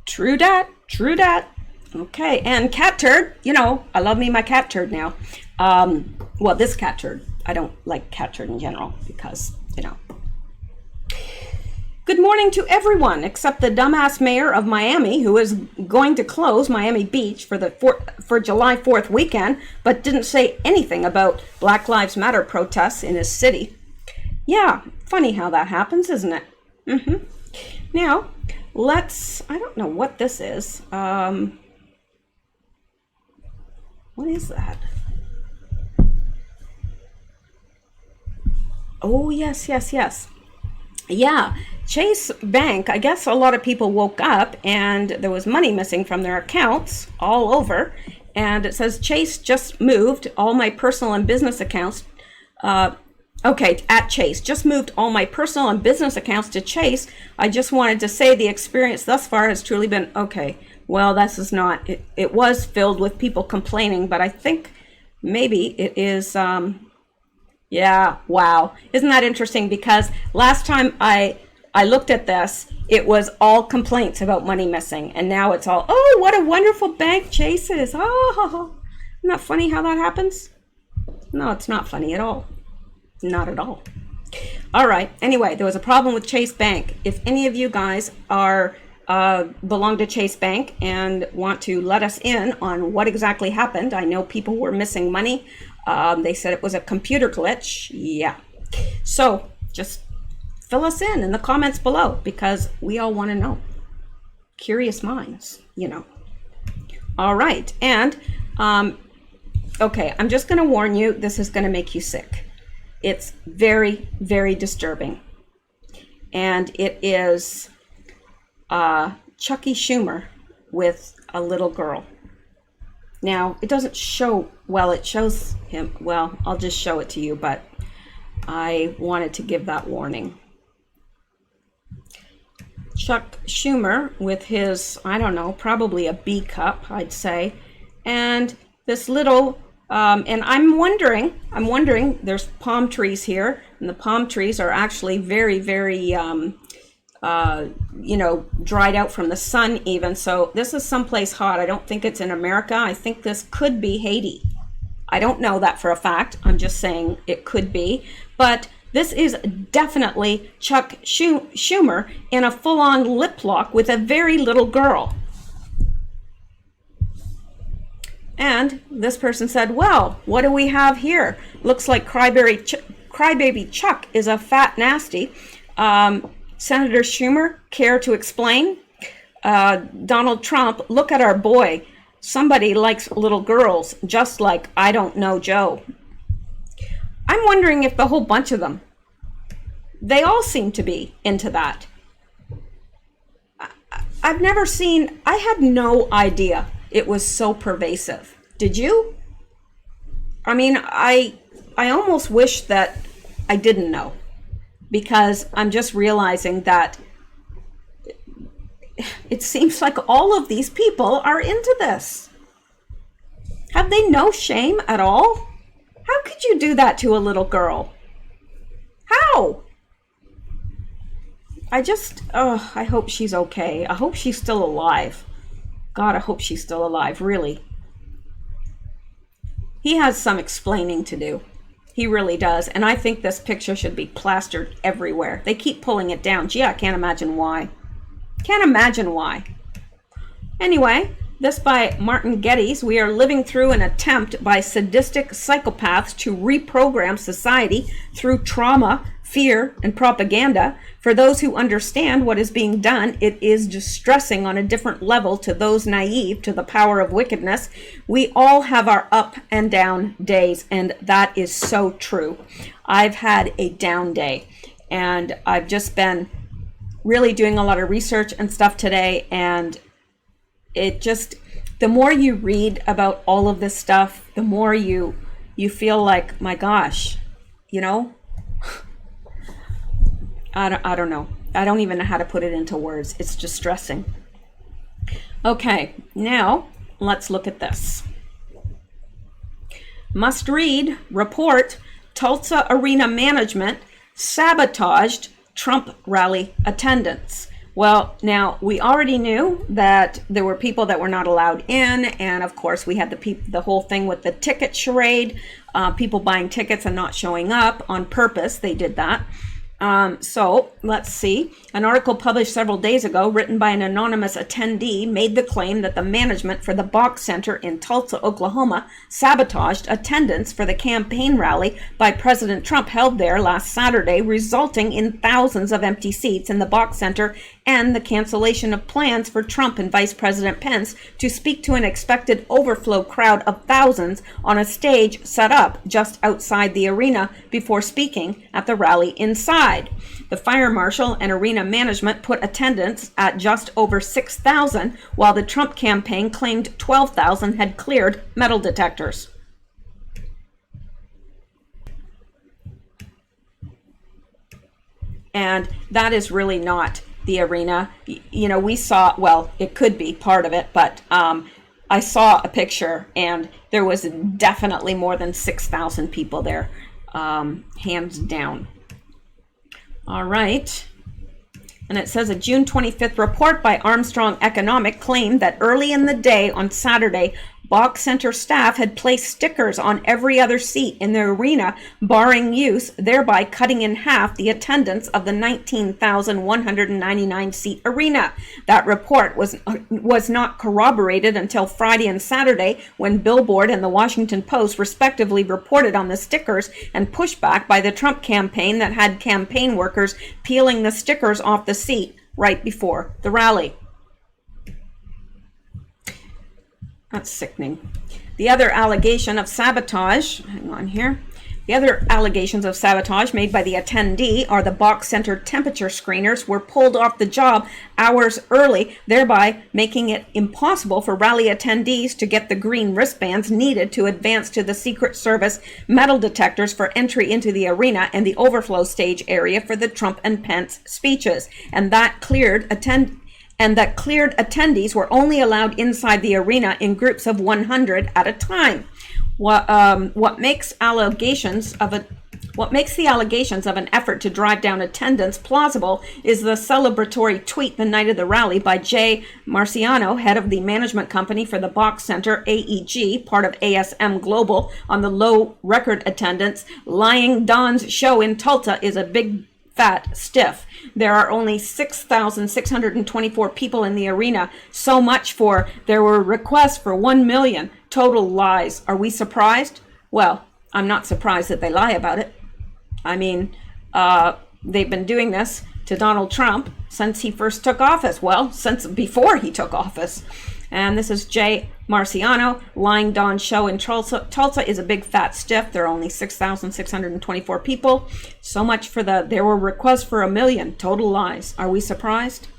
True dat, true dat. Okay, and cat turd, you know, I love me my cat turd now. Well, this cat turd. I don't like cat turd in general because, you know. Good morning to everyone except the dumbass mayor of Miami, who is going to close Miami Beach for July 4th weekend, but didn't say anything about Black Lives Matter protests in his city. Yeah, funny how that happens, isn't it? Now, I don't know what this is. What is that? Oh, yes. Yeah, Chase Bank, I guess a lot of people woke up and there was money missing from their accounts all over. And it says, Chase just moved all my personal and business accounts. At Chase, just moved all my personal and business accounts to Chase. I just wanted to say the experience thus far has truly been, okay, well, this is not, it was filled with people complaining, but I think maybe it is, yeah, wow. Isn't that interesting? Because last time I looked at this, it was all complaints about money missing. And now it's all, oh, what a wonderful bank Chase is. Oh, isn't that funny how that happens? No, it's not funny at all. Not at all. All right. Anyway, there was a problem with Chase Bank. If any of you guys are belong to Chase Bank and want to let us in on what exactly happened. I know people were missing money. They said it was a computer glitch. Yeah. So just fill us in the comments below, because we all want to know. Curious minds, you know. All right. And, okay, I'm just going to warn you, this is going to make you sick. It's very, very disturbing. And it is Chucky Schumer with a little girl. Now, it doesn't show, well, it shows him, well, I'll just show it to you, but I wanted to give that warning. Chuck Schumer with his, I don't know, probably a B cup, I'd say, and this little, and I'm wondering, there's palm trees here, and the palm trees are actually very, very, you know, dried out from the sun even. So this is someplace hot. I don't think it's in America. I think this could be Haiti. I don't know that for a fact. I'm just saying it could be. But this is definitely Chuck Schumer in a full-on lip lock with a very little girl. And this person said, well, what do we have here? Looks like Crybaby Chuck is a fat nasty. Senator Schumer, care to explain? Donald Trump, look at our boy. Somebody likes little girls, just like I don't know Joe. I'm wondering if the whole bunch of them, they all seem to be into that. I've never seen, I had no idea it was so pervasive. Did you? I mean, I almost wish that I didn't know, because I'm just realizing that it seems like all of these people are into this. Have they no shame at all? How could you do that to a little girl? How? I hope she's okay. I hope she's still alive. God, I hope she's still alive, really. He has some explaining to do. He really does. And I think this picture should be plastered everywhere. They keep pulling it down. Gee, I can't imagine why. Can't imagine why. Anyway, this by Martin Geddes. We are living through an attempt by sadistic psychopaths to reprogram society through trauma, fear, and propaganda. For those who understand what is being done, it is distressing on a different level to those naive to the power of wickedness. We all have our up and down days, and that is so true. I've had a down day, and I've just been really doing a lot of research and stuff today, and it just, the more you read about all of this stuff, the more you feel like, my gosh, you know, I don't know. I don't even know how to put it into words. It's distressing. Okay, now let's look at this. Must read report, Tulsa Arena Management sabotaged Trump rally attendance. Well, now we already knew that there were people that were not allowed in, and of course we had the whole thing with the ticket charade, people buying tickets and not showing up on purpose. They did that. So let's see. An article published several days ago, written by an anonymous attendee, made the claim that the management for the Box Center in Tulsa, Oklahoma, sabotaged attendance for the campaign rally by President Trump held there last Saturday, resulting in thousands of empty seats in the Box Center and the cancellation of plans for Trump and Vice President Pence to speak to an expected overflow crowd of thousands on a stage set up just outside the arena before speaking at the rally inside. The fire marshal and arena management put attendance at just over 6,000, while the Trump campaign claimed 12,000 had cleared metal detectors. And that is really not the arena. You know, we saw, well, it could be part of it, but I saw a picture and there was definitely more than 6,000 people there, hands down. All right. And it says a June 25th report by Armstrong Economic claimed that early in the day on Saturday, Bach Center staff had placed stickers on every other seat in the arena, barring use, thereby cutting in half the attendance of the 19,199 seat arena. That report was not corroborated until Friday and Saturday, when Billboard and the Washington Post respectively reported on the stickers and pushback by the Trump campaign that had campaign workers peeling the stickers off the seat right before the rally. That's sickening. The other allegation of sabotage, hang on here. The other allegations of sabotage made by the attendee are the Bach Center temperature screeners were pulled off the job hours early, thereby making it impossible for rally attendees to get the green wristbands needed to advance to the Secret Service metal detectors for entry into the arena and the overflow stage area for the Trump and Pence speeches. And that cleared attendees were only allowed inside the arena in groups of 100 at a time. What makes the allegations of an effort to drive down attendance plausible is the celebratory tweet the night of the rally by Jay Marciano, head of the management company for the Bach Center, AEG, part of ASM Global, on the low record attendance. Lying Don's show in Tulsa is a big fat stiff. There are only 6,624 people in the arena. So much for there were requests for 1 million. Total lies. Are we surprised? Well, I'm not surprised that they lie about it. I mean, they've been doing this to Donald Trump since he first took office. Well, since before he took office. And this is Jay Marciano. Lying Don show in Tulsa. Tulsa is a big fat stiff. There are only 6,624 people. So much for there were requests for 1 million. Total lies. Are we surprised?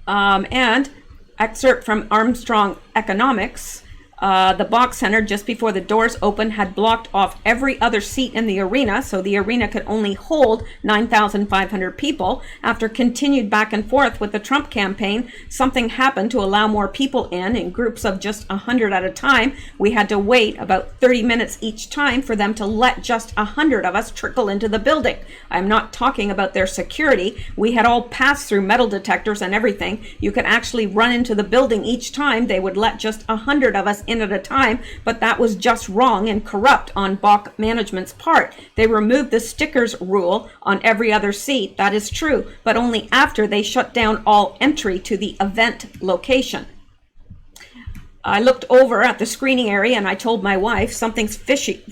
And excerpt from Armstrong Economics. The Bach Center, just before the doors opened, had blocked off every other seat in the arena, so the arena could only hold 9,500 people. After continued back and forth with the Trump campaign, something happened to allow more people in groups of just 100 at a time. We had to wait about 30 minutes each time for them to let just 100 of us trickle into the building. I'm not talking about their security. We had all passed through metal detectors and everything. You could actually run into the building each time. They would let just 100 of us in at a time, but that was just wrong and corrupt on Bach management's part. They removed the stickers rule on every other seat. That is true, but only after they shut down all entry to the event location. I looked over at the screening area and I told my wife something fishy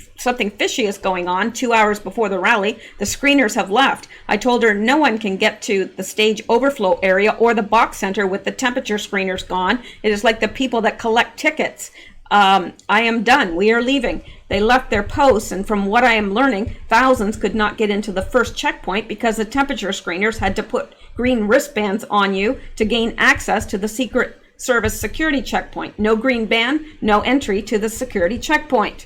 is going on 2 hours before the rally. The screeners have left. I told her no one can get to the stage overflow area or the Bach Center with the temperature screeners gone. It is like the people that collect tickets. I am done. We are leaving. They left their posts, and from what I am learning, thousands could not get into the first checkpoint because the temperature screeners had to put green wristbands on you to gain access to the Secret Service security checkpoint. No green band, no entry to the security checkpoint.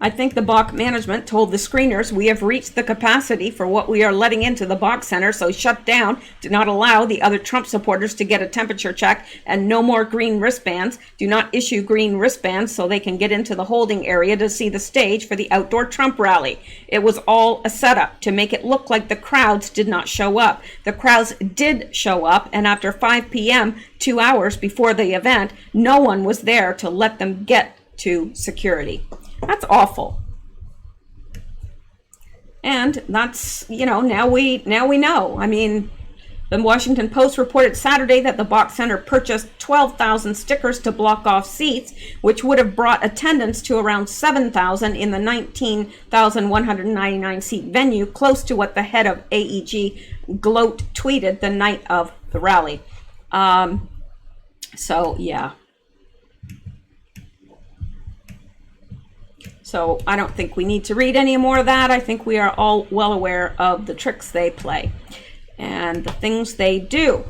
I think the Bach management told the screeners, we have reached the capacity for what we are letting into the Bach Center, so shut down. Do not allow the other Trump supporters to get a temperature check, and no more green wristbands. Do not issue green wristbands so they can get into the holding area to see the stage for the outdoor Trump rally. It was all a setup to make it look like the crowds did not show up. The crowds did show up, and after 5 p.m., 2 hours before the event, no one was there to let them get to security. That's awful. And that's, now we know. I mean, the Washington Post reported Saturday that the Bach Center purchased 12,000 stickers to block off seats, which would have brought attendance to around 7,000 in the 19,199 seat venue, close to what the head of AEG Gloat tweeted the night of the rally. So, yeah. So I don't think we need to read any more of that. I think we are all well aware of the tricks they play and the things they do.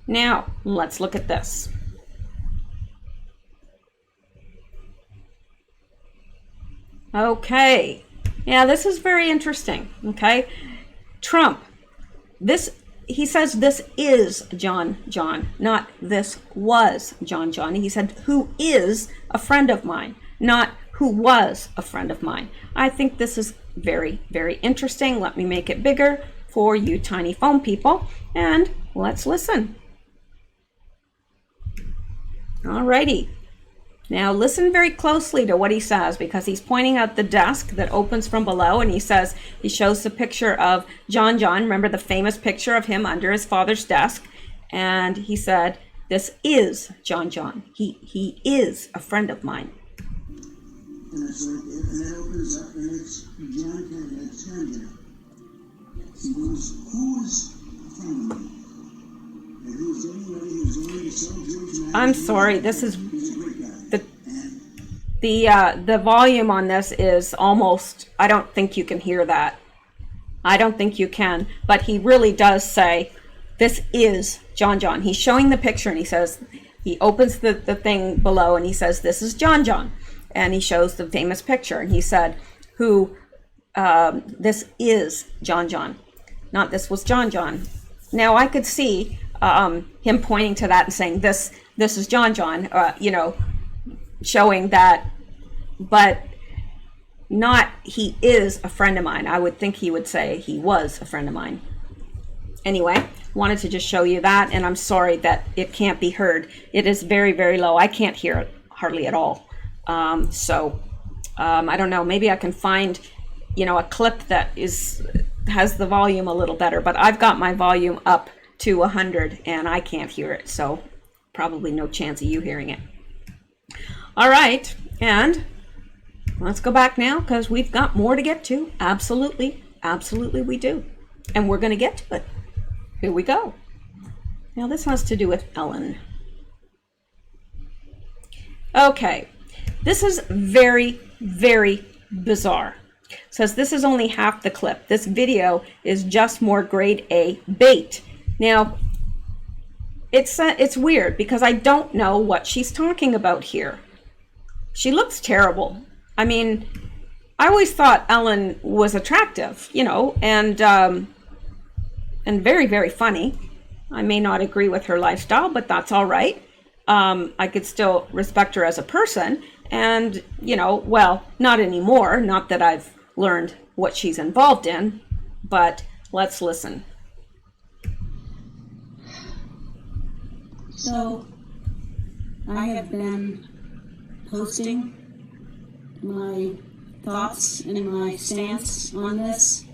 Now, let's look at this. Okay. Yeah, this is very interesting. Okay. Trump. He says this is John, not this was John. He said, who is a friend of mine, not who was a friend of mine. I think this is very, very interesting. Let me make it bigger for you tiny phone people, and let's listen. Alrighty. Now listen very closly to what he says, because he's pointing out the desk that opens from below, and he says, he shows the picture of John. Remember the famous picture of him under his father's desk? And he said, this is John. He is a friend of mine. And it's like, and it opens up, and it's John kind of turned. He goes, who is a friend of mine? And who's anybody who's going to sell Jewish? I'm sorry, this is the volume on this is almost, I don't think you can hear that. I don't think you can, but he really does say, this is John. He's showing the picture, and he says, he opens the thing below, and he says, this is John. And he shows the famous picture, and he said, this is John. Not this was John. Now I could see him pointing to that and saying, this is John, showing that, but not he is a friend of mine. I would think he would say he was a friend of mine. Anyway, wanted to just show you that, and I'm sorry that it can't be heard. It is very, very low. I can't hear it hardly at all. I don't know, maybe I can find, a clip that has the volume a little better, but I've got my volume up to 100 and I can't hear it, so probably no chance of you hearing it. All right, and let's go back now, because we've got more to get to. Absolutely we do, and we're going to get to it. Here we go. Now this has to do with Ellen. Okay, this is very, very bizarre. It says this is only half the clip. This video is just more grade A bait. Now, it's weird, because I don't know what she's talking about here. She looks terrible. I mean, I always thought Ellen was attractive, and very, very funny. I may not agree with her lifestyle, but that's all right. I could still respect her as a person, and, well, not anymore. Not that I've learned what she's involved in, but let's listen. So, I have been posting my thoughts and my stance on this,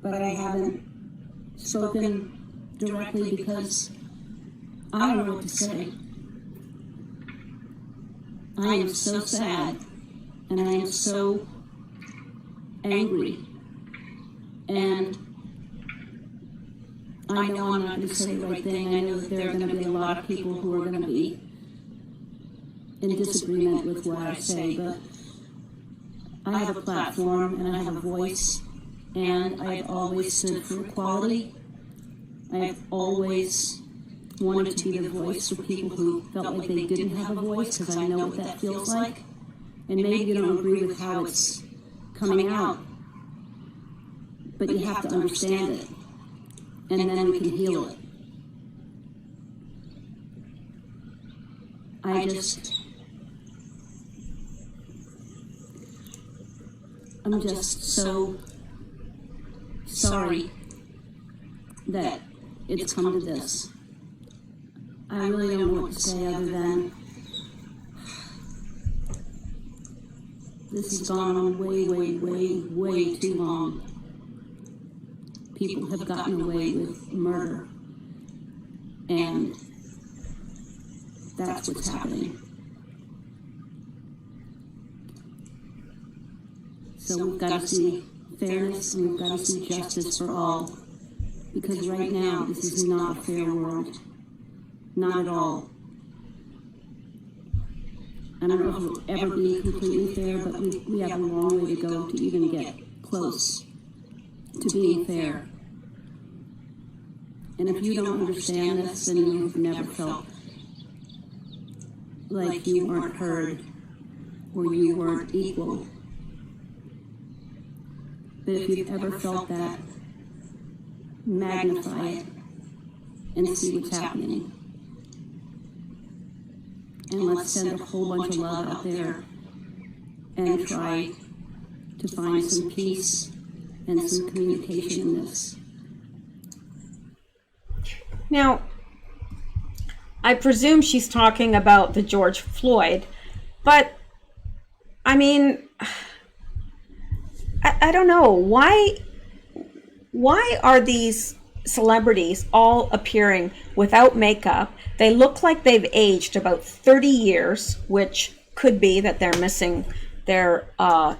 but I haven't spoken directly because I don't know what to say. I am so sad, and I am so angry, and I know I'm not going to say the right thing. I know that there are going to be a lot of people who are going to be in disagreement with what I say, but I have a platform and I have a voice, and I have always stood for equality. I have always wanted to be the voice for people who felt like they didn't have a voice, because I know what that feels like. And maybe you don't agree with how it's coming out, but you have to understand it, and then we can heal it. I'm just so sorry that it's come to this. I really don't know what to say other than this has gone on way too long. People have gotten away with murder, and that's what's happening. So we've got to see fairness, and we've got to see justice for all, because right now this is not a fair world. Not at all. I don't know if it'll ever be completely fair, but we have a long way to go to even get close to being fair. And if you don't understand this, then you've never felt like you weren't heard or you weren't equal. But if you've ever felt that, magnify it and see what's happening. And let's send a whole bunch of love out there and try to find some peace and some communication in this. Now, I presume she's talking about the George Floyd, but I mean, I don't know. Why are these celebrities all appearing without makeup? They look like they've aged about 30 years, which could be that they're missing their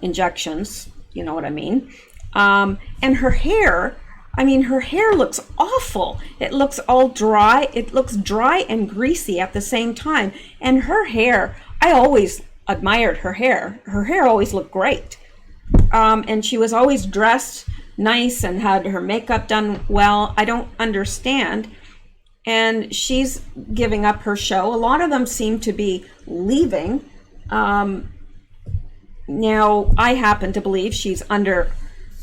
injections. You know what I mean? And her hair, I mean, her hair looks awful. It looks all dry. It looks dry and greasy at the same time. And her hair, I always admired her hair. Her hair always looked great. And she was always dressed nice and had her makeup done well. I don't understand. And she's giving up her show. A lot of them seem to be leaving. Now, I happen to believe she's under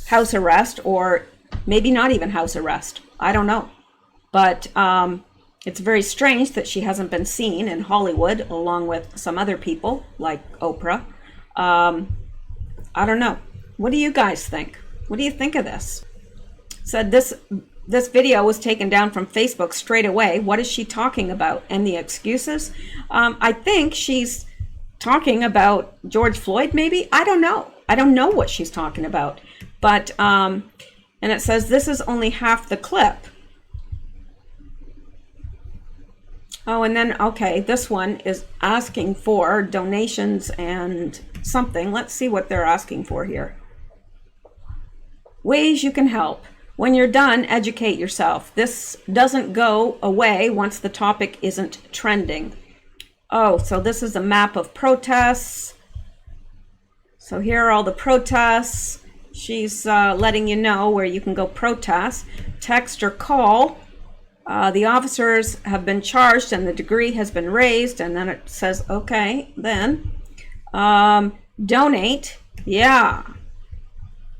house arrest, or maybe not even house arrest. I don't know. But it's very strange that she hasn't been seen in Hollywood along with some other people like Oprah. I don't know. What do you guys think? What do you think of this? Said this video was taken down from Facebook straight away. What is she talking about? And the excuses? I think she's talking about George Floyd, maybe? I don't know. I don't know what she's talking about. But, and it says this is only half the clip. Oh, and then, okay, this one is asking for donations and something. Let's see what they're asking for here. Ways you can help. When you're done, educate yourself. This doesn't go away once the topic isn't trending. Oh, so this is a map of protests. So here are all the protests. She's letting you know where you can go protest. Text or call. The officers have been charged and the degree has been raised. And then it says, okay, then. Donate. Yeah.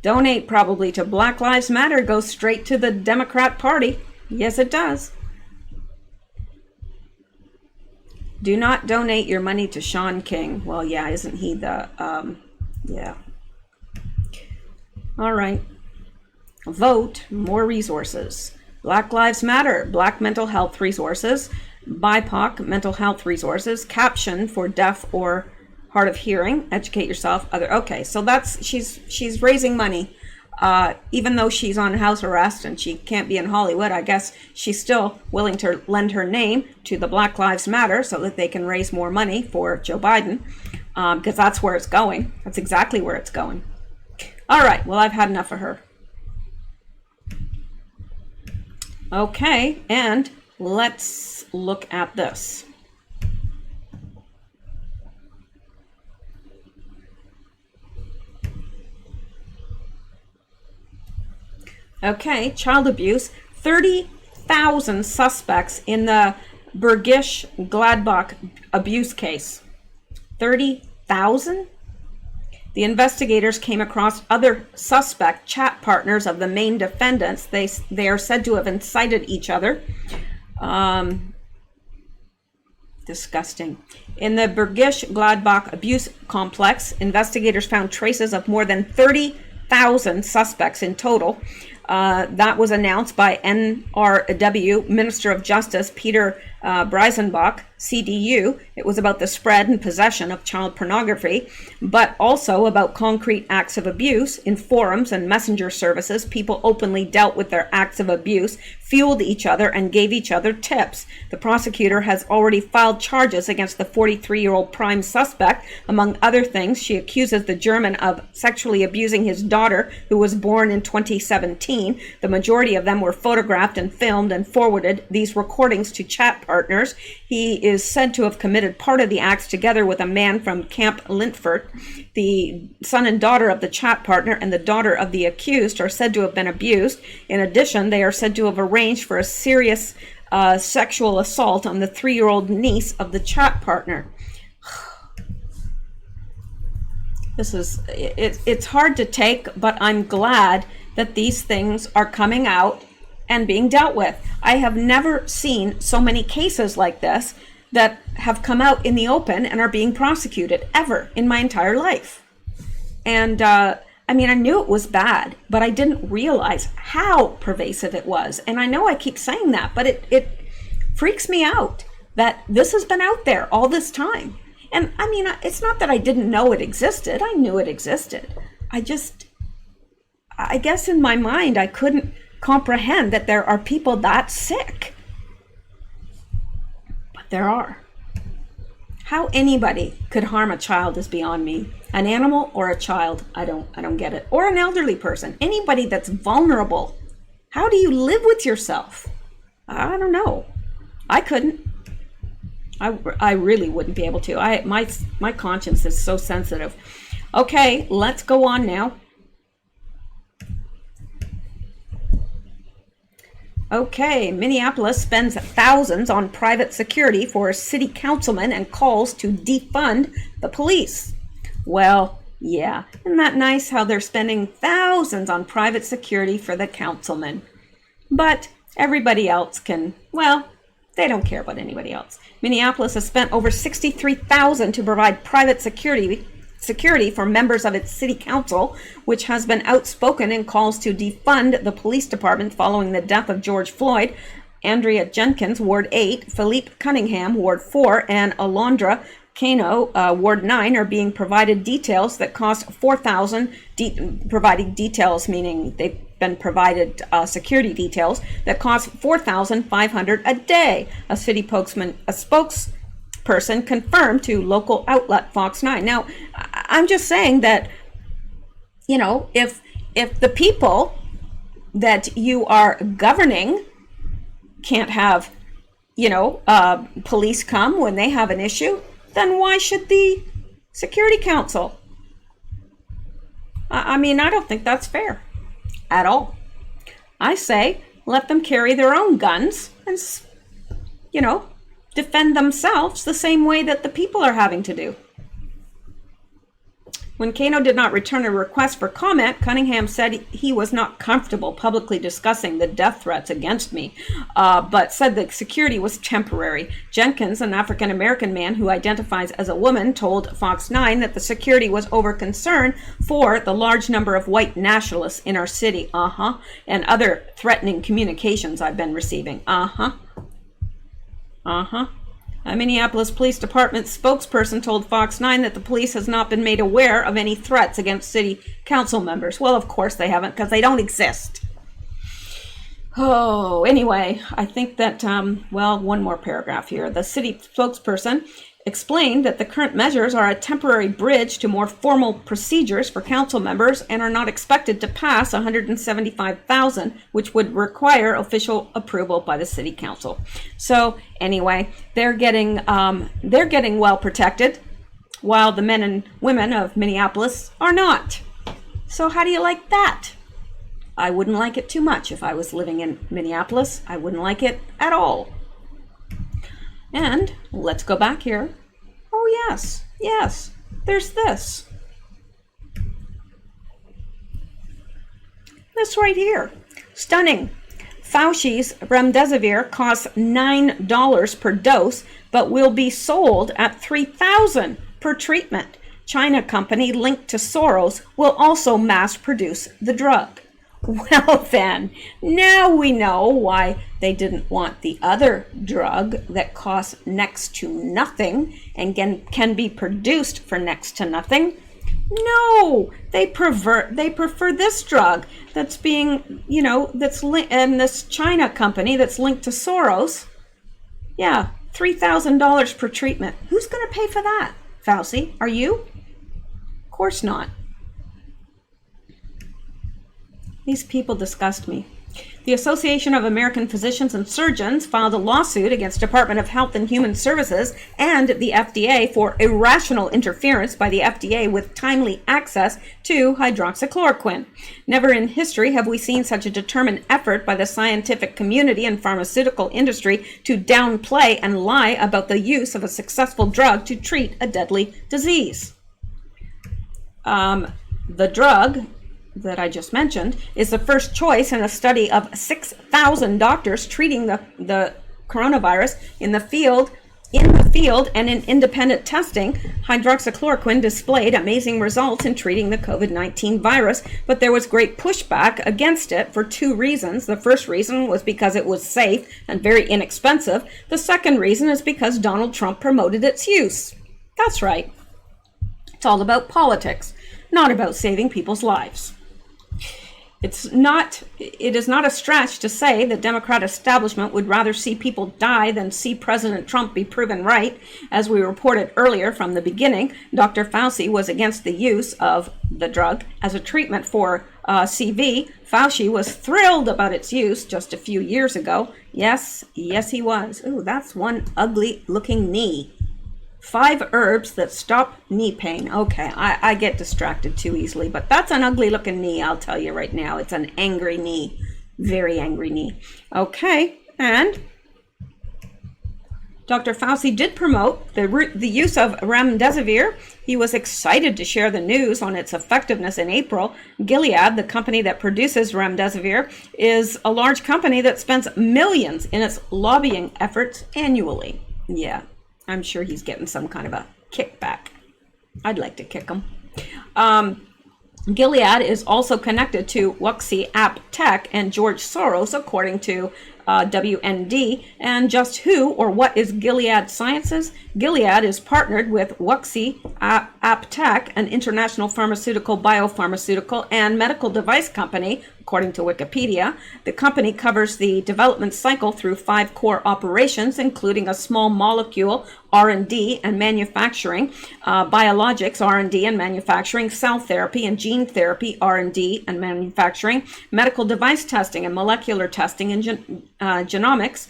Donate probably to Black Lives Matter. Goes straight to the Democrat Party. Yes, it does. Do not donate your money to Sean King. Well, yeah, isn't he the, yeah. All right. Vote, more resources. Black Lives Matter, Black mental health resources. BIPOC mental health resources. Caption for deaf or hard of hearing. Educate yourself. Okay, so that's, she's raising money. Even though she's on house arrest and she can't be in Hollywood, I guess she's still willing to lend her name to the Black Lives Matter so that they can raise more money for Joe Biden, because that's where it's going. That's exactly where it's going. All right, well, I've had enough of her. Okay, and let's look at this. Okay, child abuse, 30,000 suspects in the Bergish Gladbach abuse case. 30,000? The investigators came across other suspect chat partners of the main defendants. They are said to have incited each other. Disgusting. In the Bergish Gladbach abuse complex, investigators found traces of more than 30,000 suspects in total. That was announced by NRW Minister of Justice Peter Breisenbach, CDU. It was about the spread and possession of child pornography, but also about concrete acts of abuse. In forums and messenger services, people openly dealt with their acts of abuse, fueled each other, and gave each other tips. The prosecutor has already filed charges against the 43-year-old prime suspect. Among other things, she accuses the German of sexually abusing his daughter, who was born in 2017. The majority of them were photographed and filmed and forwarded these recordings to chat partners. He is said to have committed part of the acts together with a man from Camp Lintford. The son and daughter of the chat partner and the daughter of the accused are said to have been abused. In addition, they are said to have arranged for a serious sexual assault on the 3-year-old niece of the chat partner. This is, it's hard to take, but I'm glad that these things are coming out and being dealt with. I have never seen so many cases like this that have come out in the open and are being prosecuted ever in my entire life. And I mean, I knew it was bad, but I didn't realize how pervasive it was. And I know I keep saying that, but it freaks me out that this has been out there all this time. And I mean, it's not that I didn't know it existed. I knew it existed. I guess in my mind, I couldn't comprehend that there are people that sick. But there are. How anybody could harm a child is beyond me. An animal or a child, I don't get it. Or an elderly person, anybody that's vulnerable. How do you live with yourself? I don't know. I couldn't. I really wouldn't be able to. My conscience is so sensitive. Okay, let's go on now. Okay, Minneapolis spends thousands on private security for a city councilman and calls to defund the police. Well, yeah, isn't that nice how they're spending thousands on private security for the councilman? But everybody else can, well, they don't care about anybody else. Minneapolis has spent over $63,000 to provide private security for members of its city council, which has been outspoken in calls to defund the police department following the death of George Floyd. Andrea Jenkins, Ward 8, Philippe Cunningham, Ward 4, and Alondra Cano, Ward 9, are being provided details that cost $4,000, providing details meaning they've been provided security details that cost $4,500 a day. A city spokesperson confirmed to local outlet Fox 9. Now, I'm just saying that, you know, if the people that you are governing can't have, you know, police come when they have an issue, then why should the Security Council? I mean, I don't think that's fair at all. I say let them carry their own guns and, you know, defend themselves the same way that the people are having to do. When Cano did not return a request for comment, Cunningham said he was not comfortable publicly discussing the death threats against me, but said the security was temporary. Jenkins, an African-American man who identifies as a woman, told Fox 9 that the security was over concern for the large number of white nationalists in our city, and other threatening communications I've been receiving, A Minneapolis Police Department spokesperson told Fox 9 that the police has not been made aware of any threats against city council members. Well, of course they haven't, because they don't exist. Oh, anyway, I think that, well, one more paragraph here. The city spokesperson explained that the current measures are a temporary bridge to more formal procedures for council members and are not expected to pass $175,000, which would require official approval by the city council. So anyway, they're getting well protected, while the men and women of Minneapolis are not. So how do you like that? I wouldn't like it too much if I was living in Minneapolis. I wouldn't like it at all. And let's go back here. Oh, yes, there's this. This right here. Stunning. Fauci's remdesivir costs $9 per dose, but will be sold at $3,000 per treatment. China company linked to Soros will also mass produce the drug. Well then, now we know why they didn't want the other drug that costs next to nothing and can be produced for next to nothing. No, they prefer this drug that's being, you know, and this China company that's linked to Soros. Yeah, $3,000 per treatment. Who's going to pay for that? Fauci, are you? Of course not. These people disgust me. The Association of American Physicians and Surgeons filed a lawsuit against Department of Health and Human Services and the FDA for irrational interference by the FDA with timely access to hydroxychloroquine. Never in history have we seen such a determined effort by the scientific community and pharmaceutical industry to downplay and lie about the use of a successful drug to treat a deadly disease. The drug that I just mentioned is the first choice in a study of 6,000 doctors treating the coronavirus in the field in the field and in independent testing, hydroxychloroquine displayed amazing results in treating the COVID-19 virus, but there was great pushback against it for two reasons. The first reason was because it was safe and very inexpensive. The second reason is because Donald Trump promoted its use. That's right. It's all about politics, not about saving people's lives. It is not a stretch to say the Democrat establishment would rather see people die than see President Trump be proven right. As we reported earlier from the beginning, Dr. Fauci was against the use of the drug as a treatment for CV. Fauci was thrilled about its use just a few years ago. Yes, he was. Ooh, that's one ugly looking knee. 5 herbs that stop knee pain. Okay, I get distracted too easily, but that's an ugly looking knee, I'll tell you right now. It's an angry knee, very angry knee. Okay, and Dr. Fauci did promote the use of remdesivir. He was excited to share the news on its effectiveness in April. Gilead, the company that produces remdesivir, is a large company that spends millions in its lobbying efforts annually. Yeah. I'm sure he's getting some kind of a kickback. I'd like to kick him. Gilead is also connected to Wuxi App Tech and George Soros, according to WND. And just who or what is Gilead Sciences? Gilead is partnered with Wuxi App Tech, an international pharmaceutical, biopharmaceutical, and medical device company, according to Wikipedia. The company covers the development cycle through 5 core operations, including a small molecule R&D and manufacturing, biologics R&D and manufacturing, cell therapy and gene therapy R&D and manufacturing, medical device testing and molecular testing and genomics,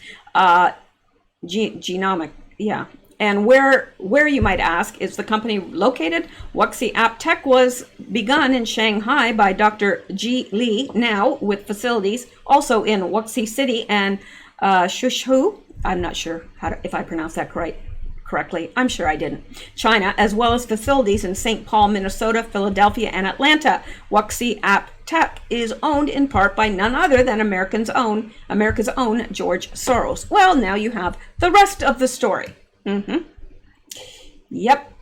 genomic, yeah. And where you might ask, is the company located? Wuxi App Tech was begun in Shanghai by Dr. Ji Li, now with facilities also in Wuxi City and Shushu. I'm not sure if I pronounced that correctly. I'm sure I didn't. China, as well as facilities in St. Paul, Minnesota, Philadelphia, and Atlanta. Wuxi App Tech is owned in part by none other than America's own George Soros. Well, now you have the rest of the story. Yep.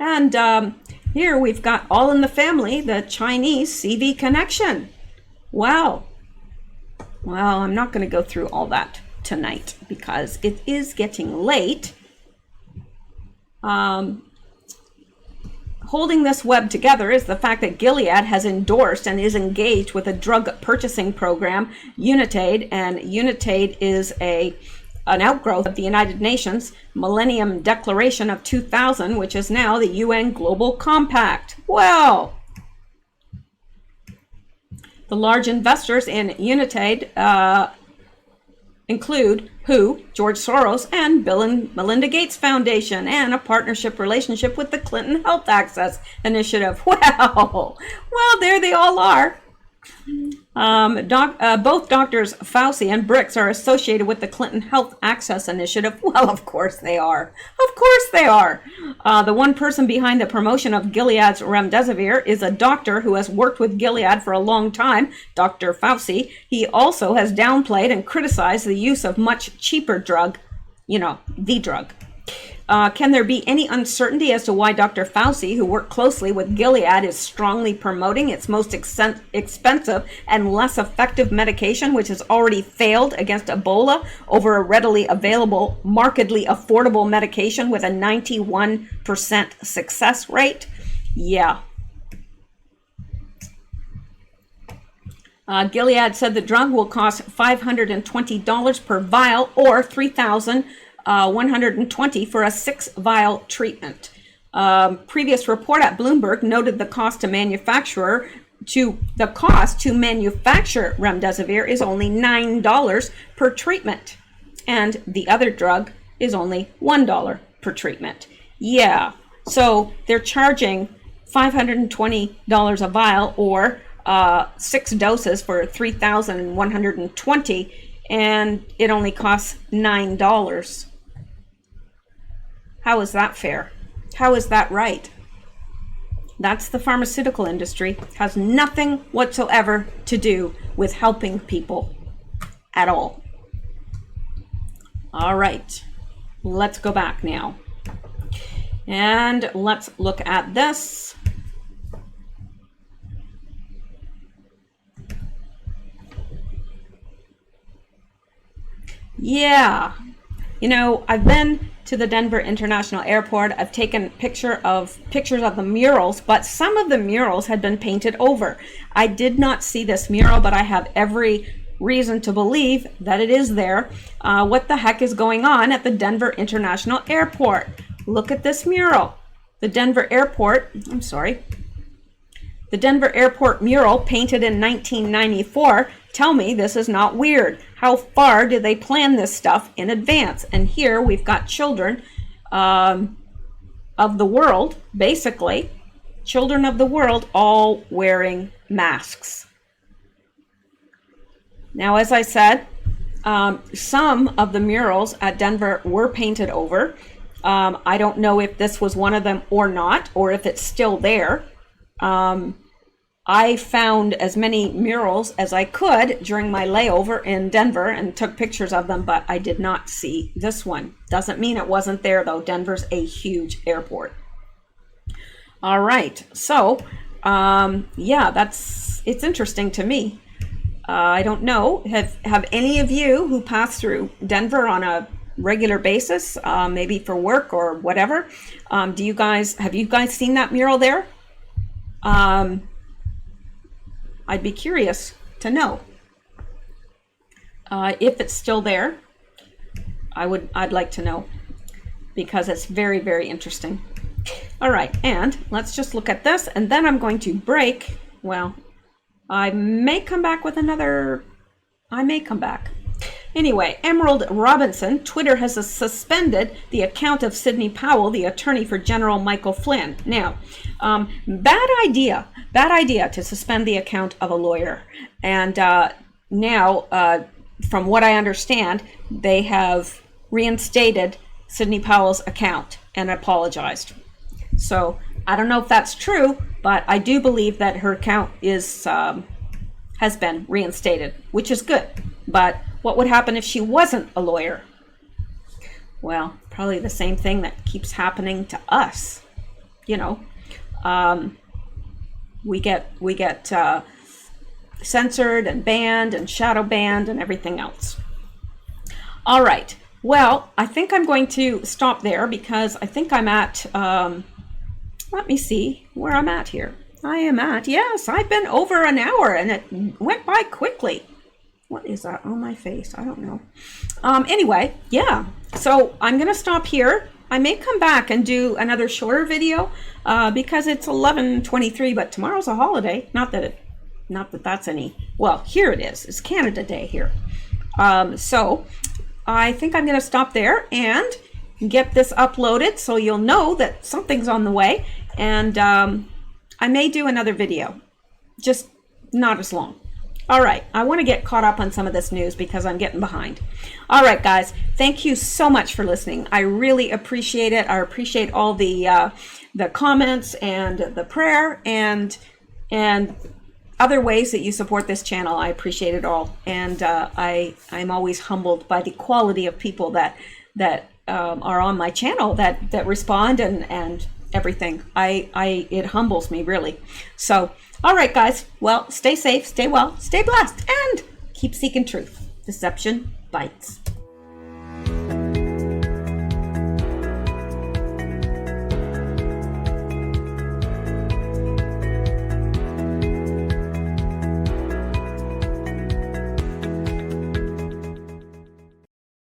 And here we've got all in the family, the Chinese CV connection. Wow. Well, I'm not going to go through all that tonight because it is getting late. Holding this web together is the fact that Gilead has endorsed and is engaged with a drug purchasing program, Unitaid, and Unitaid is an outgrowth of the United Nations Millennium Declaration of 2000, which is now the UN Global Compact. Well, the large investors in Unitaid include WHO, George Soros, and Bill and Melinda Gates Foundation, and a partnership relationship with the Clinton Health Access Initiative. Well, there they all are. Both doctors Fauci and Bricks are associated with the Clinton Health Access Initiative. Well, of course they are. Of course they are. The one person behind the promotion of Gilead's remdesivir is a doctor who has worked with Gilead for a long time, Dr. Fauci. He also has downplayed and criticized the use of much cheaper drug, the drug. Can there be any uncertainty as to why Dr. Fauci, who worked closely with Gilead, is strongly promoting its most expensive and less effective medication, which has already failed against Ebola, over a readily available, markedly affordable medication with a 91% success rate? Yeah. Gilead said the drug will cost $520 per vial or $3,120 for a 6-vial treatment. Previous report at Bloomberg noted the cost to manufacture remdesivir is only $9 per treatment, and the other drug is only $1 per treatment. Yeah, so they're charging $520 a vial or 6 doses for $3,120, and it only costs $9. How is that fair? How is that right? That's the pharmaceutical industry. It has nothing whatsoever to do with helping people at all. All right. let's go back now. And let's look at this. Yeah, you know, I've been to the Denver International Airport. I've taken pictures of the murals, but some of the murals had been painted over. I did not see this mural, but I have every reason to believe that it is there. What the heck is going on at the Denver International Airport? Look at this mural. The Denver Airport mural painted in 1994. Tell me this is not weird. How far do they plan this stuff in advance? And here we've got children of the world, basically, children of the world all wearing masks. Now, as I said, some of the murals at Denver were painted over. I don't know if this was one of them or not, or if it's still there. I found as many murals as I could during my layover in Denver and took pictures of them, but I did not see this one. Doesn't mean it wasn't there, though. Denver's a huge airport. All right, so yeah, it's interesting to me. I don't know. Have any of you who pass through Denver on a regular basis, maybe for work or whatever, have you guys seen that mural there? I'd be curious to know if it's still there. I'd like to know, because it's very, very interesting. All right, and let's just look at this, and then I'm going to break. Well, I may come back with another. I may come back. Anyway, Emerald Robinson, Twitter has suspended the account of Sidney Powell, the attorney for General Michael Flynn. Now, bad idea to suspend the account of a lawyer. And now, from what I understand, they have reinstated Sidney Powell's account and apologized. So I don't know if that's true, but I do believe that her account has been reinstated, which is good. But what would happen if she wasn't a lawyer? Well, probably the same thing that keeps happening to us. You know, we get censored and banned and shadow banned and everything else. All right. Well, I think I'm going to stop there, because I think I'm at, let me see where I'm at here. Yes, I've been over an hour and it went by quickly. What is that on my face? I don't know. Anyway, yeah. So I'm going to stop here. I may come back and do another shorter video because it's 11:23, but tomorrow's a holiday. Not that that's any. Well, here it is. It's Canada Day here. So I think I'm going to stop there and get this uploaded so you'll know that something's on the way. And I may do another video, just not as long. All right, I want to get caught up on some of this news because I'm getting behind. All right, guys, thank you so much for listening. I really appreciate it. I appreciate all the comments and the prayer and other ways that you support this channel. I appreciate it all, and I'm always humbled by the quality of people that are on my channel that respond and everything. It humbles me, really. So. All right, guys. Well, stay safe, stay well, stay blessed, and keep seeking truth. Deception bites.